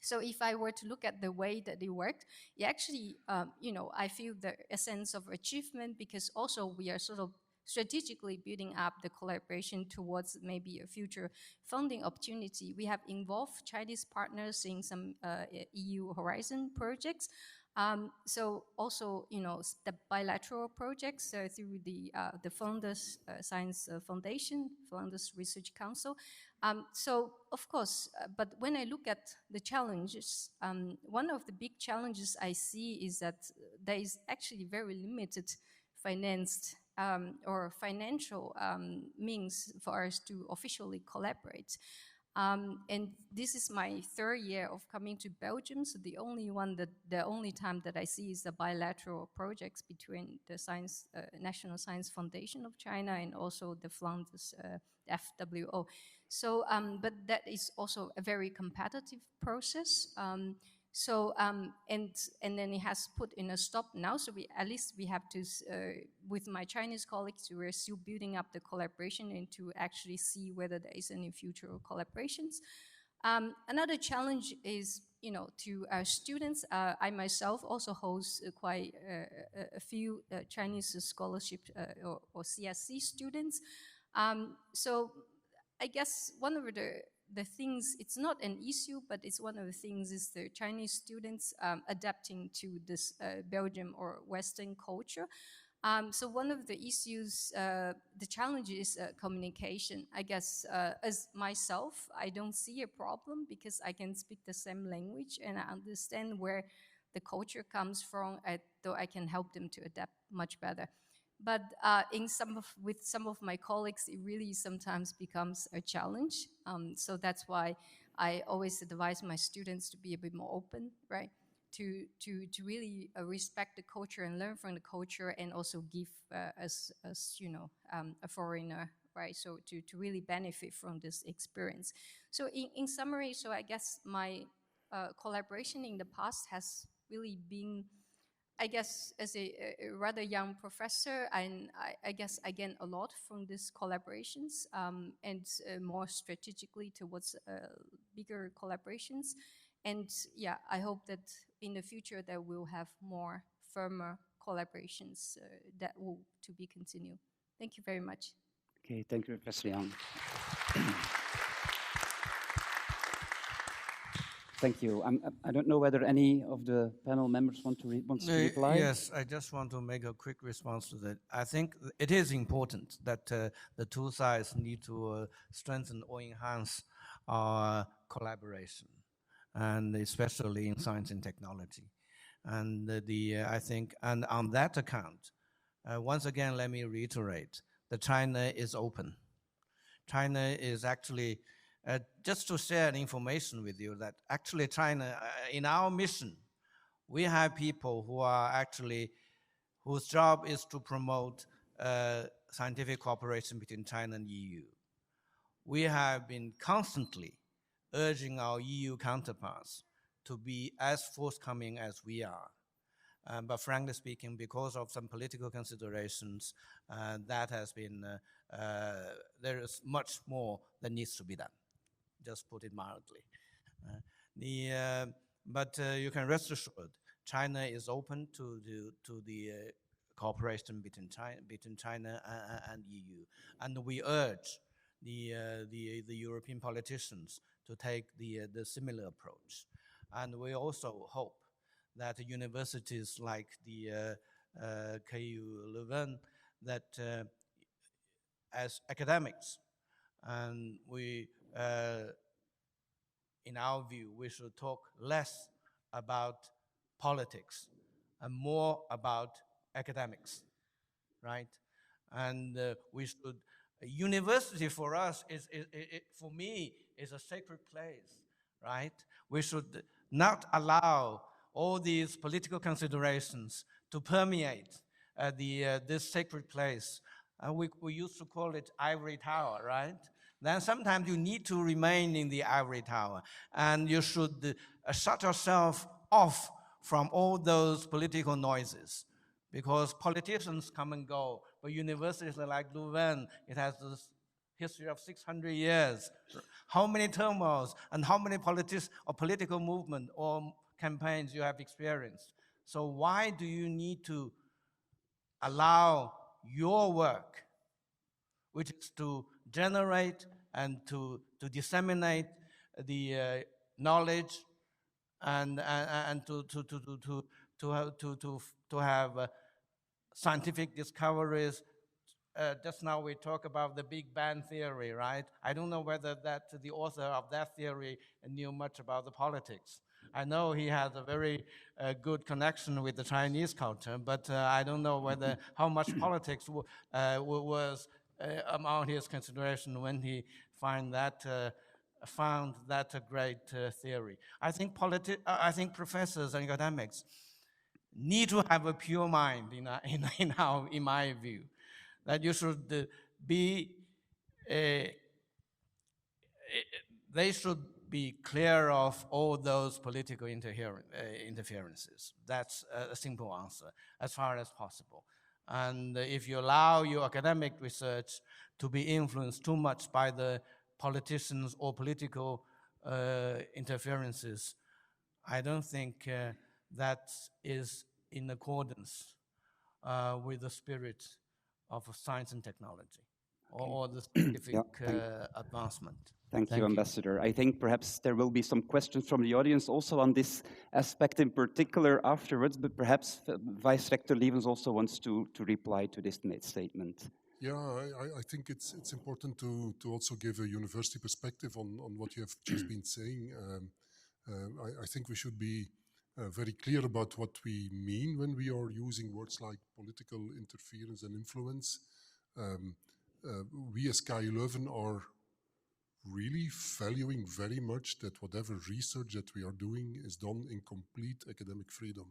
So if I were to look at the way that they worked, it actually, I feel a sense of achievement, because also we are sort of strategically building up the collaboration towards maybe a future funding opportunity. We have involved Chinese partners in some EU Horizon projects. So also, the bilateral projects through the Founders Science Foundation, Founders Research Council. So of course, but when I look at the challenges, one of the big challenges I see is that there is actually very limited financed or financial means for us to officially collaborate. And this is my third year of coming to Belgium, so the only time that I see is the bilateral projects between the National Science Foundation of China and also the Flanders FWO. So, but that is also a very competitive process. And then it has put in a stop now. So at least we have to, with my Chinese colleagues, we're still building up the collaboration and to actually see whether there is any future collaborations. Another challenge is, to our students. I myself also host quite a few Chinese scholarship or CSC students. So I guess one of the things, it's not an issue, but it's one of the things is the Chinese students adapting to this Belgium or Western culture. So one of the issues, the challenge is communication. I guess as myself, I don't see a problem because I can speak the same language and I understand where the culture comes from, though I can help them to adapt much better. But with some of my colleagues, it really sometimes becomes a challenge. So that's why I always advise my students to be a bit more open, right? To really respect the culture and learn from the culture, and also give as a foreigner, right? So to really benefit from this experience. So in summary, so I guess my collaboration in the past has really been, I guess, as a rather young professor, and I guess I gained a lot from these collaborations, and more strategically towards bigger collaborations. And yeah, I hope that in the future that we'll have more firmer collaborations that will to be continued. Thank you very much. Okay, thank you, Professor Yang. Thank you. I don't know whether any of the panel members wants to reply. Yes, I just want to make a quick response to that. I think it is important that the two sides need to strengthen or enhance our collaboration, and especially in science and technology. And I think, and on that account, once again, let me reiterate that China is open. China is actually, just to share information with you, that actually China, in our mission, we have people who are actually, whose job is to promote scientific cooperation between China and EU. We have been constantly urging our EU counterparts to be as forthcoming as we are. But frankly speaking, because of some political considerations, that has been, there is much more that needs to be done, just put it mildly. But you can rest assured, China is open to the cooperation between China and EU. And we urge the European politicians to take the similar approach. And we also hope that universities like the KU Leuven, that as academics, and we, in our view, we should talk less about politics and more about academics, right? And we should, university for us for me, is a sacred place, right? We should not allow all these political considerations to permeate this sacred place. We used to call it ivory tower, right? Then sometimes you need to remain in the ivory tower, and you should shut yourself off from all those political noises, because politicians come and go, but universities like Leuven, it has this history of 600 years. How many turmoils and how many political movement or campaigns you have experienced. So why do you need to allow your work, which is to generate and to disseminate the knowledge and to have scientific discoveries? Just now we talk about the Big Bang theory, right? I don't know whether the author of that theory knew much about the politics. I know he has a very good connection with the Chinese culture, but I don't know whether how much politics was among his consideration when he found that a great theory. I think professors and academics need to have a pure mind in my view, that you should be, they should be clear of all those political interferences. That's a simple answer, as far as possible. And if you allow your academic research to be influenced too much by the politicians or political interferences, I don't think that is in accordance with the spirit of science and technology, or the scientific advancement. Thank you, Ambassador. I think perhaps there will be some questions from the audience also on this aspect in particular afterwards, but perhaps Vice Rector Lievens also wants to reply to this statement. Yeah, I think it's important to also give a university perspective on what you have just been saying. I think we should be very clear about what we mean when we are using words like political interference and influence. We as KU Leuven are really valuing very much that whatever research that we are doing is done in complete academic freedom.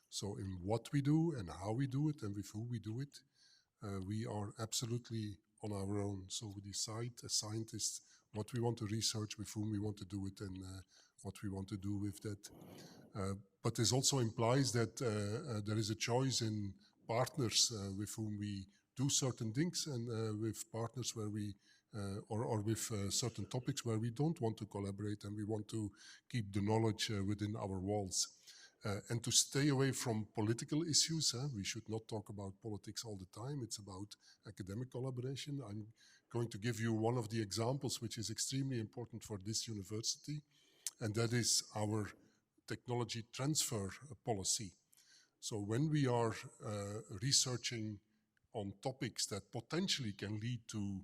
So in what we do and how we do it and with who we do it, we are absolutely on our own. So we decide as scientists what we want to research, with whom we want to do it, and what we want to do with that. But this also implies that there is a choice in partners with whom we do certain things, and with partners where we or with certain topics where we don't want to collaborate and we want to keep the knowledge within our walls. And to stay away from political issues, we should not talk about politics all the time. It's about academic collaboration. I'm going to give you one of the examples which is extremely important for this university, and that is our technology transfer policy. So when we are researching on topics that potentially can lead to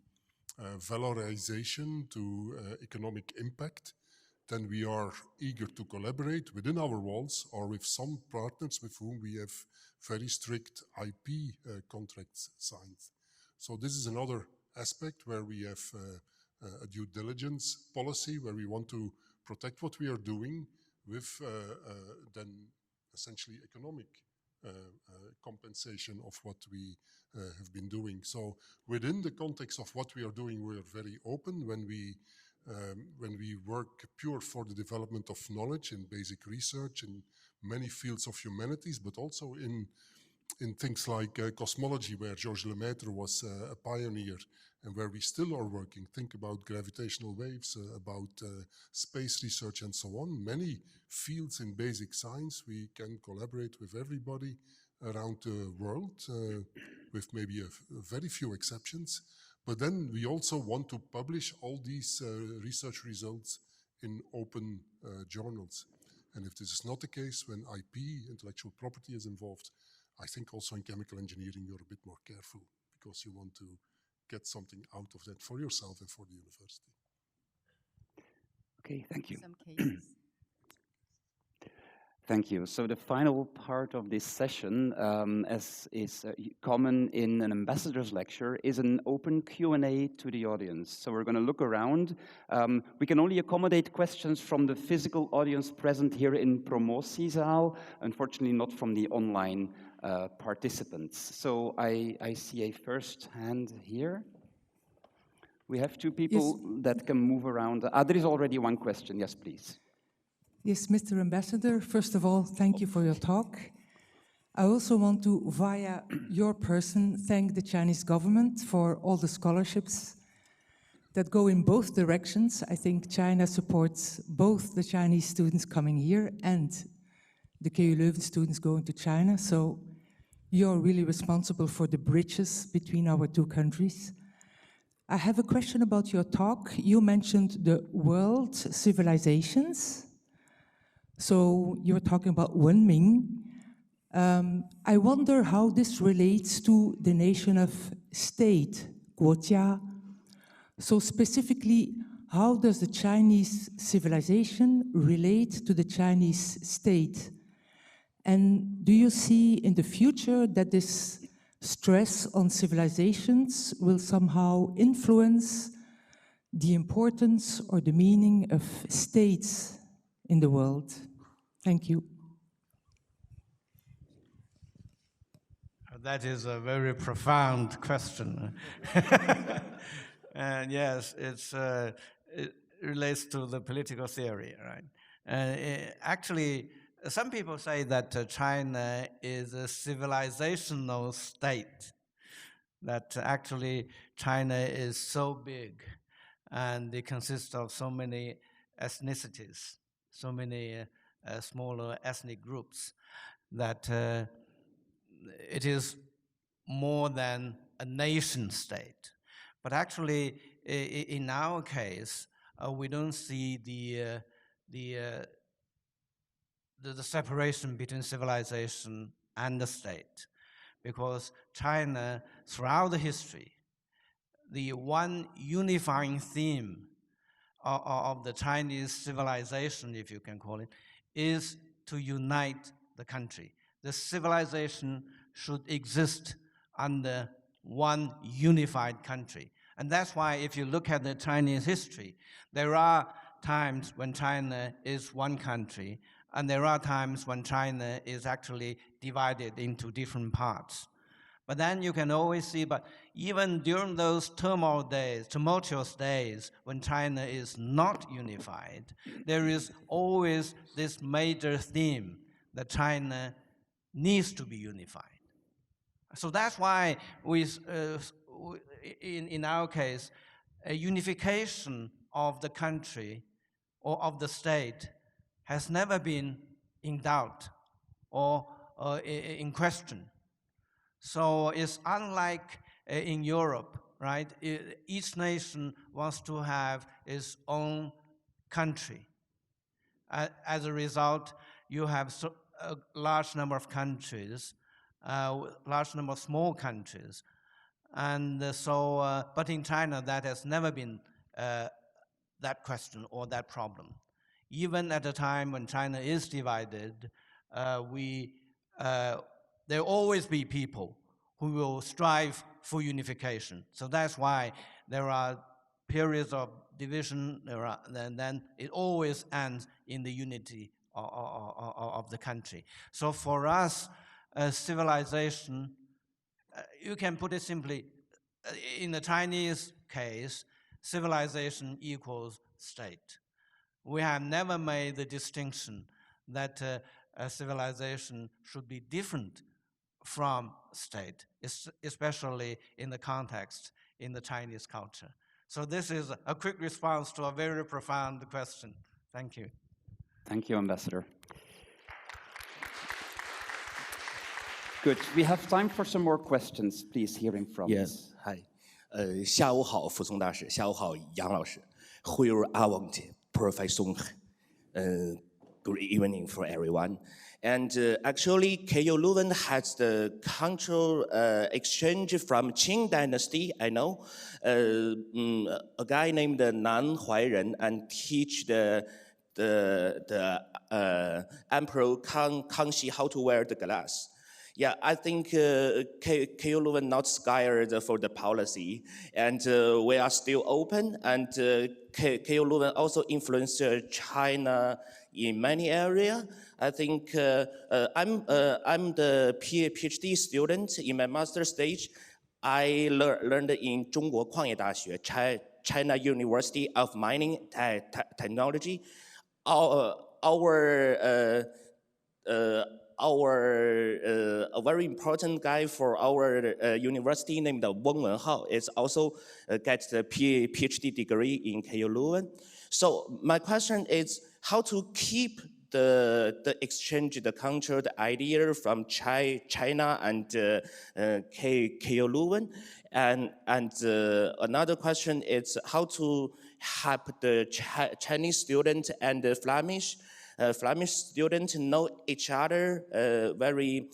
valorization, to economic impact, then we are eager to collaborate within our walls or with some partners with whom we have very strict IP contracts signed. So this is another aspect where we have a due diligence policy where we want to protect what we are doing with then essentially economic compensation of what we have been doing. So within the context of what we are doing, we are very open when we work pure for the development of knowledge in basic research in many fields of humanities, but also in things like cosmology, where Georges Lemaitre was a pioneer and where we still are working. Think about gravitational waves, about space research and so on. Many fields in basic science, we can collaborate with everybody around the world, with maybe a very few exceptions. But then we also want to publish all these research results in open journals. And if this is not the case, when IP, intellectual property, is involved, I think also in chemical engineering you're a bit more careful because you want to get something out of that for yourself and for the university. Okay, thank you. Some cases. Thank you. So the final part of this session, as is common in an ambassador's lecture, is an open Q&A to the audience. So we're going to look around. We can only accommodate questions from the physical audience present here in Promotiezaal, unfortunately not from the online participants. So I see a first hand here. We have two people that can move around. There is already one question. Yes, please. Yes, Mr. Ambassador, first of all, thank you for your talk. I also want to, via your person, thank the Chinese government for all the scholarships that go in both directions. I think China supports both the Chinese students coming here and the KU Leuven students going to China. So you're really responsible for the bridges between our two countries. I have a question about your talk. You mentioned the world civilizations. So you were talking about Wenming. I wonder how this relates to the nation of state, 国家. So specifically, how does the Chinese civilization relate to the Chinese state? And do you see in the future that this stress on civilizations will somehow influence the importance or the meaning of states in the world? Thank you. That is a very profound question. And yes, it relates to the political theory, right? Actually, some people say that China is a civilizational state, that actually China is so big and it consists of so many ethnicities, so many smaller ethnic groups, that it is more than a nation state. But actually, in our case, we don't see the separation between civilization and the state, because China, throughout the history, the one unifying theme of the Chinese civilization, if you can call it, is to unite the country. The civilization should exist under one unified country. And that's why if you look at the Chinese history, there are times when China is one country, and there are times when China is actually divided into different parts. But then you can always see, but even during those tumultuous days, when China is not unified, there is always this major theme that China needs to be unified. So that's why in our case, a unification of the country or of the state has never been in doubt or in question. So it's unlike in Europe, right? Each nation wants to have its own country. As a result, you have a large number of countries, large number of small countries. And but in China, that has never been that question or that problem. Even at a time when China is divided, there will always be people who will strive for unification. So that's why there are periods of division, and then it always ends in the unity of the country. So for us, civilization, you can put it simply, in the Chinese case, civilization equals state. We have never made the distinction that a civilization should be different from state, especially in the context in the Chinese culture. So this is a quick response to a very profound question. Thank you. Thank you, Ambassador. Good. We have time for some more questions, please, hearing from Yes, hi. 下午好，傅松大使。下午好，杨老师。Huir Awang, Professor. Good evening for everyone. And actually, KU Leuven has the cultural exchange from Qing Dynasty. I know a guy named Nan Huairen and teach the Emperor Kangxi how to wear the glass. Yeah, I think KU Leuven not scared for the policy, and we are still open. And KU Leuven also influenced China in many areas. I think I'm the PhD student in my master stage. I learned in 中国矿业大学 China University of Mining Technology. A very important guy for our university named Weng Wenhao is also get the PhD degree in KU Leuven. So my question is how to keep the exchange, the culture, the idea from China and KU Leuven. And another question is how to help the Chinese student and the Flemish students know each other very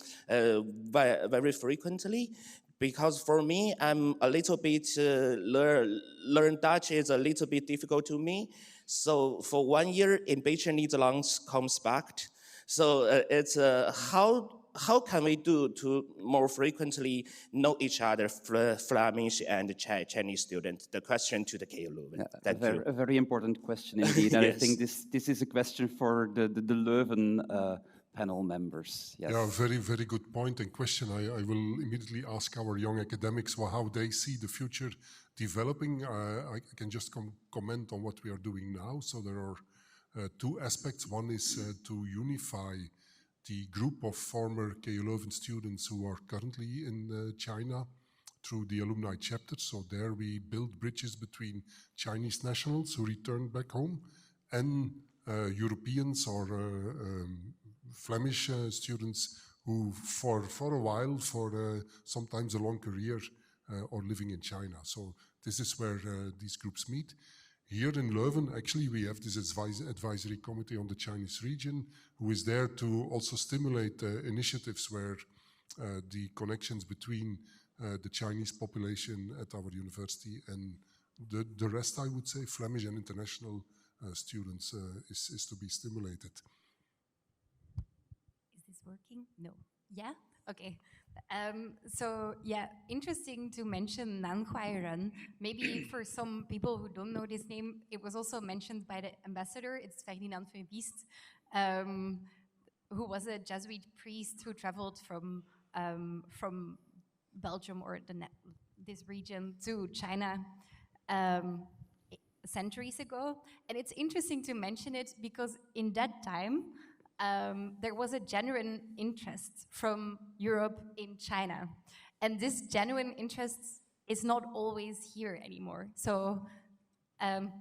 frequently, because for me, I'm a little bit learn Dutch is a little bit difficult to me. So for 1 year in Beijing Netherlands comes back. So it's how can we do to more frequently know each other, Flemish and Chinese students? The question to the KU Leuven. Thank you. A very important question indeed. And Yes. I think this is a question for the Leuven panel members. Yes. Yeah, very, very good point and question. I will immediately ask our young academics how they see the future developing. I can just comment on what we are doing now. So there are two aspects. One is to unify the group of former KU Leuven students who are currently in China through the alumni chapter. So there we build bridges between Chinese nationals who return back home and Europeans or Flemish students who for a while, for sometimes a long career, are living in China. So this is where these groups meet. Here in Leuven, actually, we have this advisory committee on the Chinese region who is there to also stimulate initiatives where the connections between the Chinese population at our university and the rest, I would say, Flemish and international students is to be stimulated. this working? No. Yeah? Okay. So yeah, interesting to mention Nan Huairen. Maybe for some people who don't know this name, it was also mentioned by the ambassador. It's Ferdinand van Biest, who was a Jesuit priest who traveled from Belgium or this region to China centuries ago. And it's interesting to mention it because in that time, there was a genuine interest from Europe in China. And this genuine interest is not always here anymore. So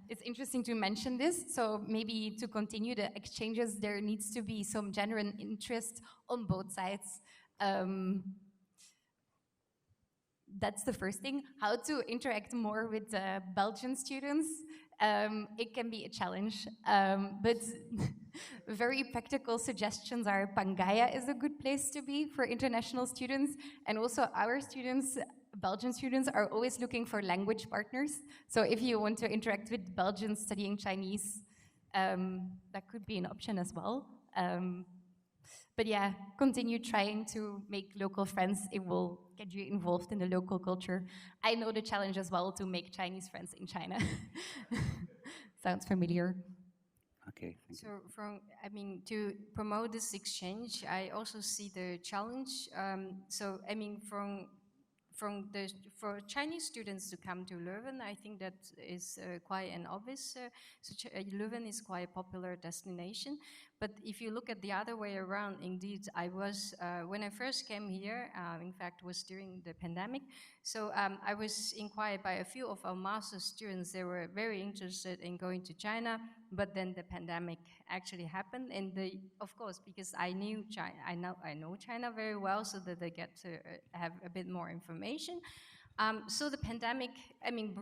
it's interesting to mention this. So maybe to continue the exchanges, there needs to be some genuine interest on both sides. That's the first thing. How to interact more with Belgian students. It can be a challenge, but very practical suggestions are Pangaea is a good place to be for international students, and also our students, Belgian students, are always looking for language partners. So if you want to interact with Belgians studying Chinese, that could be an option as well. But yeah, continue trying to make local friends. It will get you involved in the local culture. I know the challenge as well to make Chinese friends in China. Sounds familiar. Okay, thank you. To promote this exchange, I also see the challenge. For Chinese students to come to Leuven, I think that is quite an obvious. Leuven is quite a popular destination. But if you look at the other way around, indeed, I was, when I first came here, in fact, was during the pandemic. So I was inquired by a few of our master's students. They were very interested in going to China, but then the pandemic actually happened. And of course, because I knew China, I know China very well, so that they get to have a bit more information. So the pandemic,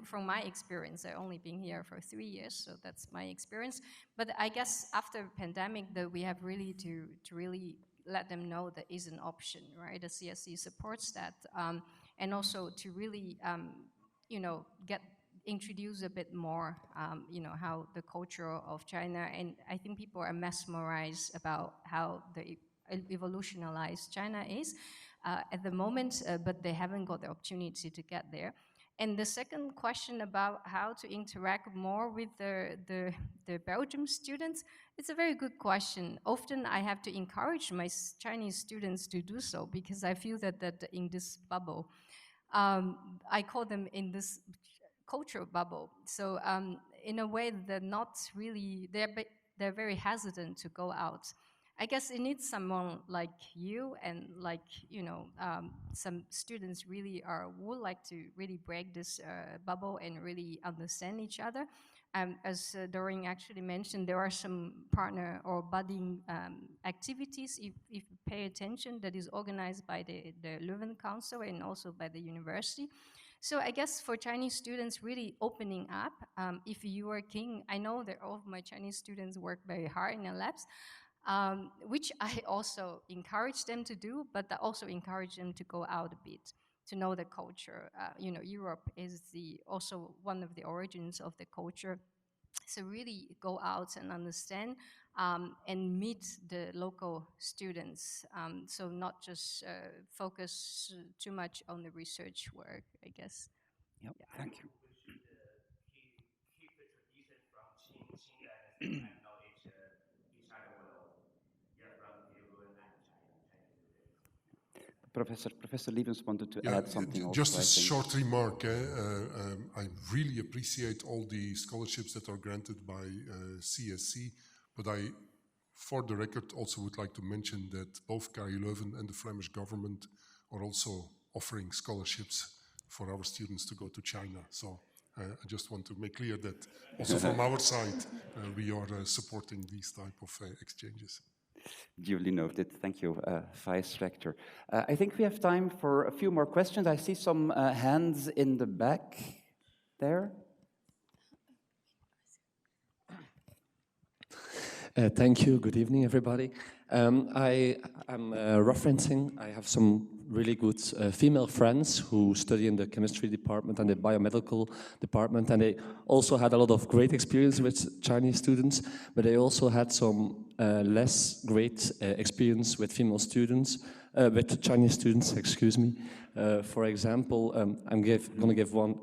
from my experience, I've only been here for 3 years, so that's my experience. But I guess after the pandemic, that we have really to really let them know that is an option, right? The CSC supports that, and also to really, introduce a bit more, how the culture of China, and I think people are mesmerized about how the evolutionalized China is. At the moment, but they haven't got the opportunity to get there. And the second question about how to interact more with the Belgian students, it's a very good question. Often I have to encourage my Chinese students to do so because I feel that in this bubble, I call them in this cultural bubble. So in a way, they're not really, they're very hesitant to go out. I guess it needs someone like you and like, some students really would like to really break this bubble and really understand each other. As Doreen actually mentioned, there are some partner or budding activities, if you pay attention, that is organized by the Leuven Council and also by the university. So I guess for Chinese students, really opening up, if you are keen, I know that all of my Chinese students work very hard in the labs, which I also encourage them to do, but I also encourage them to go out a bit, to know the culture. Europe is also one of the origins of the culture. So really go out and understand and meet the local students. So not just focus too much on the research work, I guess. Yep, yeah. Thank you. Keep the tradition from China and knowledge each other will hear from Europe and China. Professor Lievens wanted to add something also. Just a short remark. I really appreciate all the scholarships that are granted by CSC, but I, for the record, also would like to mention that both KU Leuven and the Flemish government are also offering scholarships for our students to go to China. So I just want to make clear that also from our side, we are supporting these type of exchanges. Duly noted. Thank you, Vice Rector. I think we have time for a few more questions. I see some hands in the back there. Thank you. Good evening, everybody. I am referencing, I have some really good female friends who study in the chemistry department and the biomedical department, and they also had a lot of great experience with Chinese students, but they also had some less great experience with female students, with Chinese students, excuse me. For example, I'm going to give one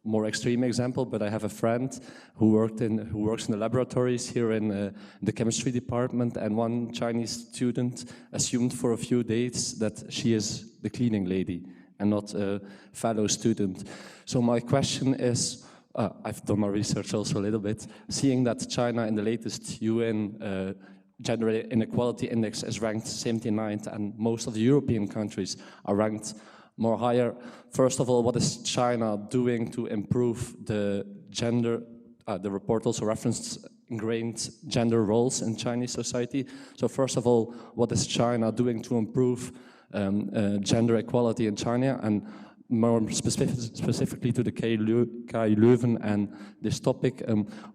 more extreme example, but I have a friend who works in the laboratories here in the chemistry department, and one Chinese student assumed for a few days that she is the cleaning lady and not a fellow student. So my question is, I've done my research also a little bit, seeing that China in the latest UN Gender Inequality Index is ranked 79th, and most of the European countries are ranked more higher. First of all, what is China doing to improve the gender? The report also referenced ingrained gender roles in Chinese society. So first of all, what is China doing to improve gender equality in China? And more specifically to the KU Leuven and this topic,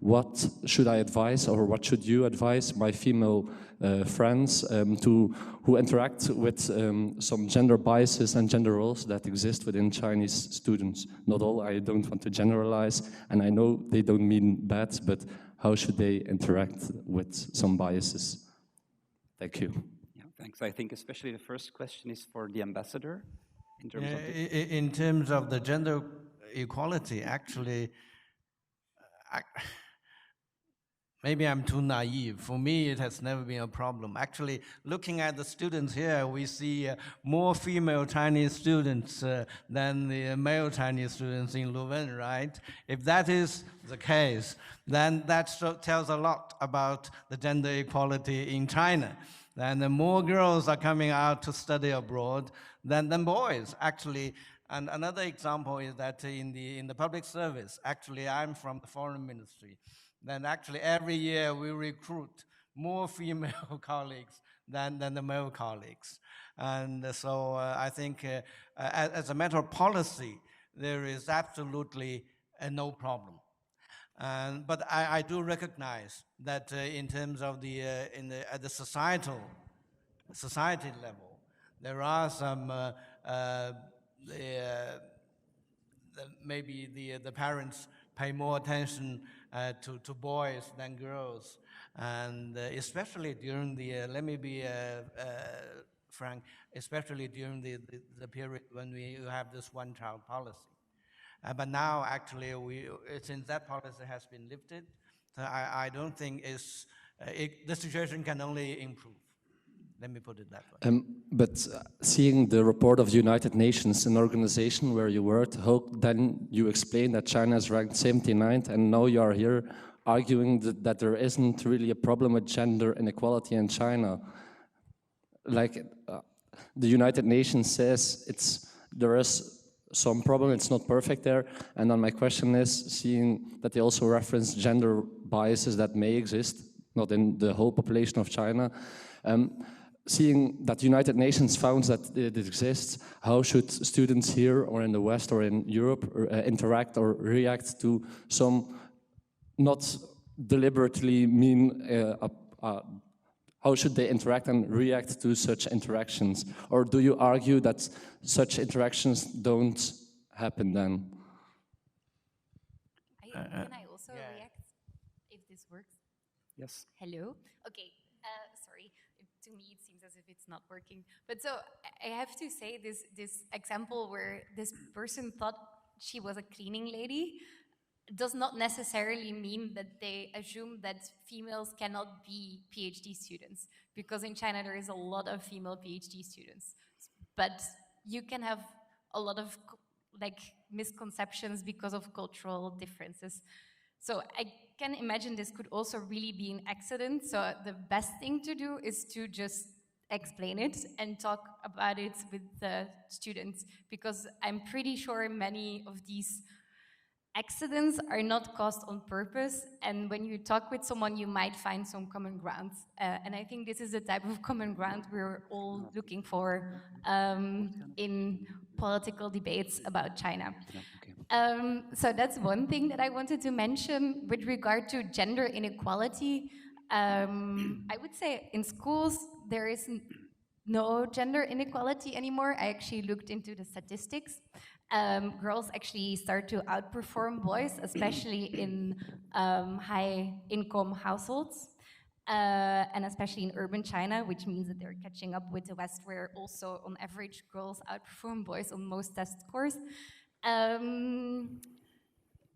what should I advise, or what should you advise my female friends who interact with some gender biases and gender roles that exist within Chinese students? Not all, I don't want to generalize, and I know they don't mean bad, but how should they interact with some biases? Thank you. Yeah, thanks. I think especially the first question is for the ambassador. In terms of the gender equality, actually, maybe I'm too naive. For me, it has never been a problem. Actually, looking at the students here, we see more female Chinese students than the male Chinese students in Leuven, right? If that is the case, then that tells a lot about the gender equality in China. And the more girls are coming out to study abroad than boys, actually. And another example is that in the public service, actually, I'm from the foreign ministry. Then actually every year we recruit more female colleagues than the male colleagues. And so I think as a matter of policy, there is absolutely no problem. But I do recognize that in terms of at the society level, there are some maybe the parents pay more attention to boys than girls, and especially during let me be frank, especially during the period when we have this one-child policy. But now, actually, since that policy has been lifted, so I don't think the situation can only improve. Let me put it that way. But seeing the report of the United Nations, an organization where you worked, how then you explain that China is ranked 79th, and now you are here arguing that there isn't really a problem with gender inequality in China. Like the United Nations says, there is some problem, it's not perfect there. And then my question is, seeing that they also reference gender biases that may exist, not in the whole population of China, seeing that the United Nations found that it exists, how should students here or in the West or in Europe interact or react to some not deliberately mean, how should they interact and react to such interactions? Or do you argue that such interactions don't happen then? Can I also react, if this works? Yes. Hello? Okay, sorry. To me, it seems as if it's not working. But so I have to say this example where this person thought she was a cleaning lady does not necessarily mean that they assume that females cannot be PhD students, because in China there is a lot of female PhD students. But you can have a lot of misconceptions because of cultural differences. So I can imagine this could also really be an accident. So the best thing to do is to just explain it and talk about it with the students, because I'm pretty sure many of these accidents are not caused on purpose, and when you talk with someone you might find some common ground, and I think this is the type of common ground we're all looking for in political debates about China. So that's one thing that I wanted to mention with regard to gender inequality. I would say in schools there is no gender inequality anymore. I actually looked into the statistics. Girls actually start to outperform boys, especially in high-income households, and especially in urban China, which means that they're catching up with the West, where also, on average, girls outperform boys on most test scores.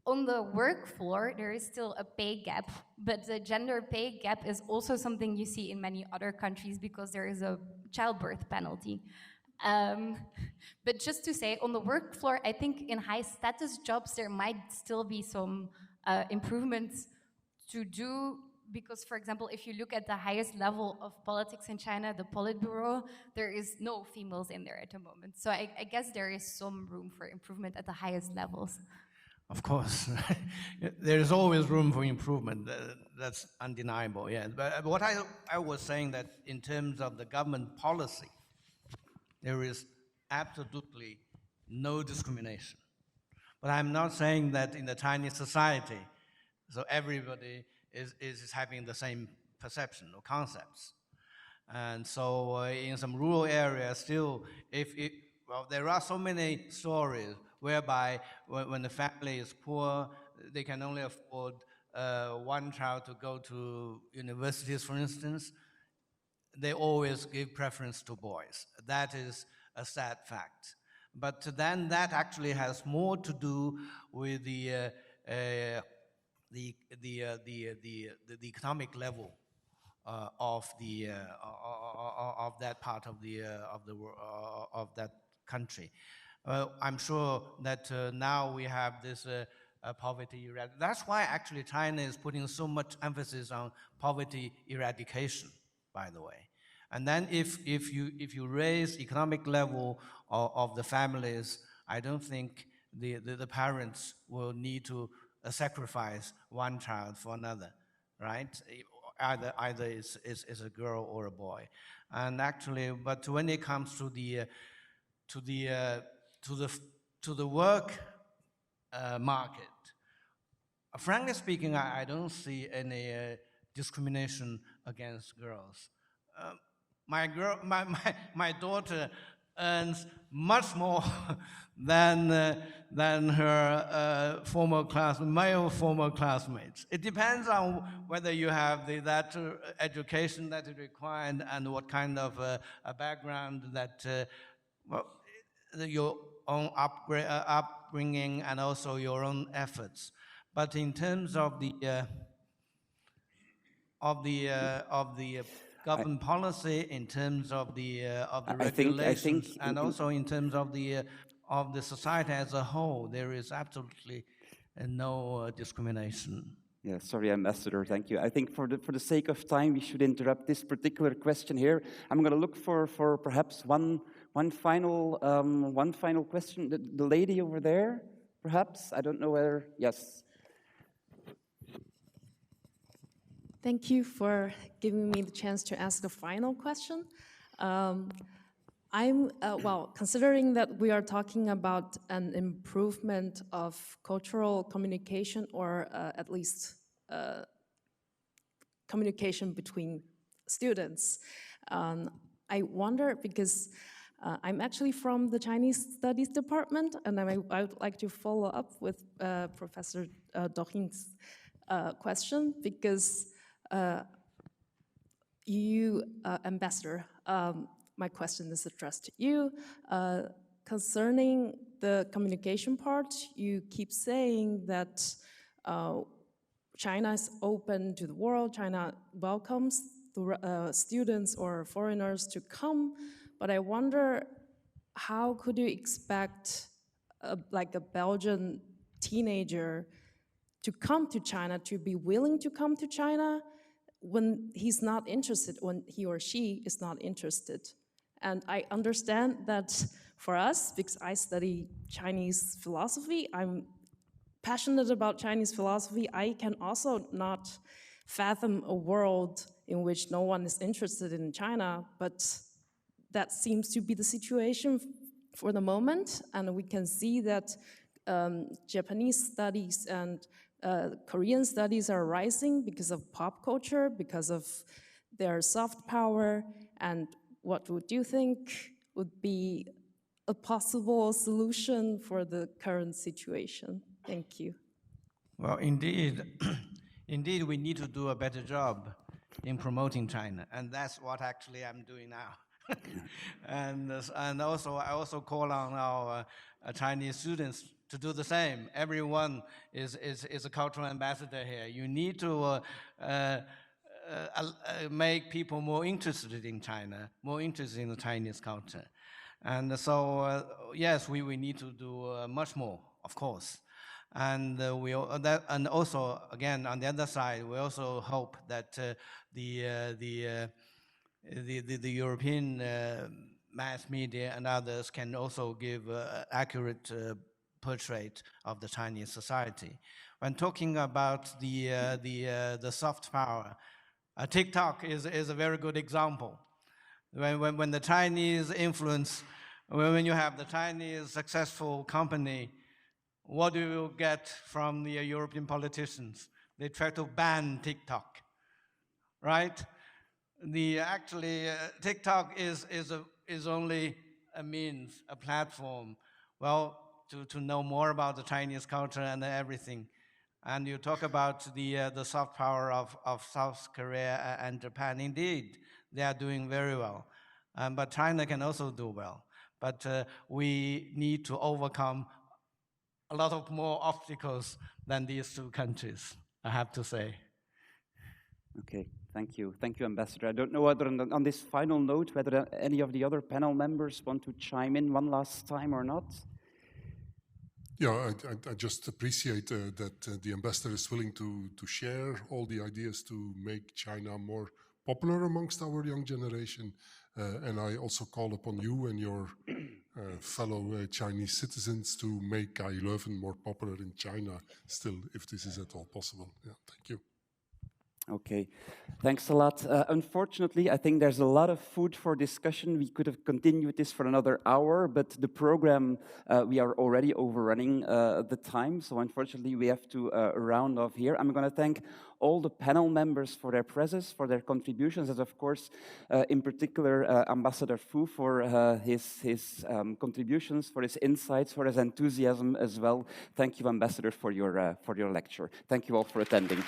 On the work floor, there is still a pay gap, but the gender pay gap is also something you see in many other countries because there is a childbirth penalty. But just to say, on the work floor, I think in high status jobs, there might still be some improvements to do because, for example, if you look at the highest level of politics in China, the Politburo, there is no females in there at the moment. So I guess there is some room for improvement at the highest levels. Of course, there is always room for improvement. That's undeniable. Yeah, but what I was saying that in terms of the government policy, there is absolutely no discrimination. But I'm not saying that in the Chinese society, so everybody is having the same perception or concepts. And so in some rural areas, still, well, there are so many stories whereby when the family is poor, they can only afford one child to go to universities, for instance. They always give preference to boys. That is a sad fact. But then that actually has more to do with the economic level of that part of that country. I'm sure that now we have this poverty eradication. That's why actually China is putting so much emphasis on poverty eradication, by the way. And then if you raise economic level of the families, I don't think the parents will need to sacrifice one child for another, right? Either is a girl or a boy. And actually, but when it comes to the work market, frankly speaking, I don't see any discrimination against girls. My daughter earns much more than her male former classmates. It depends on whether you have that education that is required and what kind of a background that your own upbringing and also your own efforts. But in terms of the government policy, in terms of the regulations, and also in terms of the society as a whole, there is absolutely no discrimination. Yeah, sorry, Ambassador, thank you. I think for the sake of time, we should interrupt this particular question here. I'm going to look for perhaps one final question. The lady over there, perhaps? I don't know whether, yes. Thank you for giving me the chance to ask the final question. Considering that we are talking about an improvement of cultural communication, or at least communication between students, I wonder, because I'm actually from the Chinese Studies Department, and I would like to follow up with Professor Dochin's question, because you, Ambassador, my question is addressed to you. Concerning the communication part, you keep saying that China is open to the world, China welcomes the, students or foreigners to come, but I wonder, how could you expect like a Belgian teenager to come to China, to be willing to come to China, when he's not interested, when he or she is not interested? And I understand that for us, because I study Chinese philosophy, I'm passionate about Chinese philosophy, I can also not fathom a world in which no one is interested in China, but that seems to be the situation for the moment, and we can see that Japanese studies and Korean studies are rising because of pop culture, because of their soft power, and what would you think would be a possible solution for the current situation? Thank you. Well, indeed, indeed, we need to do a better job in promoting China, and that's what actually I'm doing now. and also, I also call on our Chinese students to do the same. Everyone is a cultural ambassador here. You need to make people more interested in China, more interested in the Chinese culture. And so, yes, we need to do much more, of course. And and also, again, on the other side, we also hope that the European mass media and others can also give accurate portrait of the Chinese society. When talking about the soft power, TikTok is a very good example. When the Chinese influence, when you have the Chinese successful company, what do you get from the European politicians? They try to ban TikTok, right? Actually, TikTok is only a means, a platform, well, to know more about the Chinese culture and everything. And you talk about the soft power of South Korea and Japan. Indeed, they are doing very well. But China can also do well. But we need to overcome a lot of more obstacles than these two countries, I have to say. Okay, thank you. Thank you, Ambassador. I don't know whether on this final note, whether any of the other panel members want to chime in one last time or not. Yeah, I just appreciate that the ambassador is willing to share all the ideas to make China more popular amongst our young generation. And I also call upon you and your fellow Chinese citizens to make I-11 more popular in China still, if this is at all possible. Yeah, thank you. Okay, thanks a lot. Unfortunately, I think there's a lot of food for discussion. We could have continued this for another hour, but the program, we are already overrunning the time. So unfortunately, we have to round off here. I'm going to thank all the panel members for their presence, for their contributions, and of course, in particular, Ambassador Fu for his contributions, for his insights, for his enthusiasm as well. Thank you, Ambassador, for your lecture. Thank you all for attending.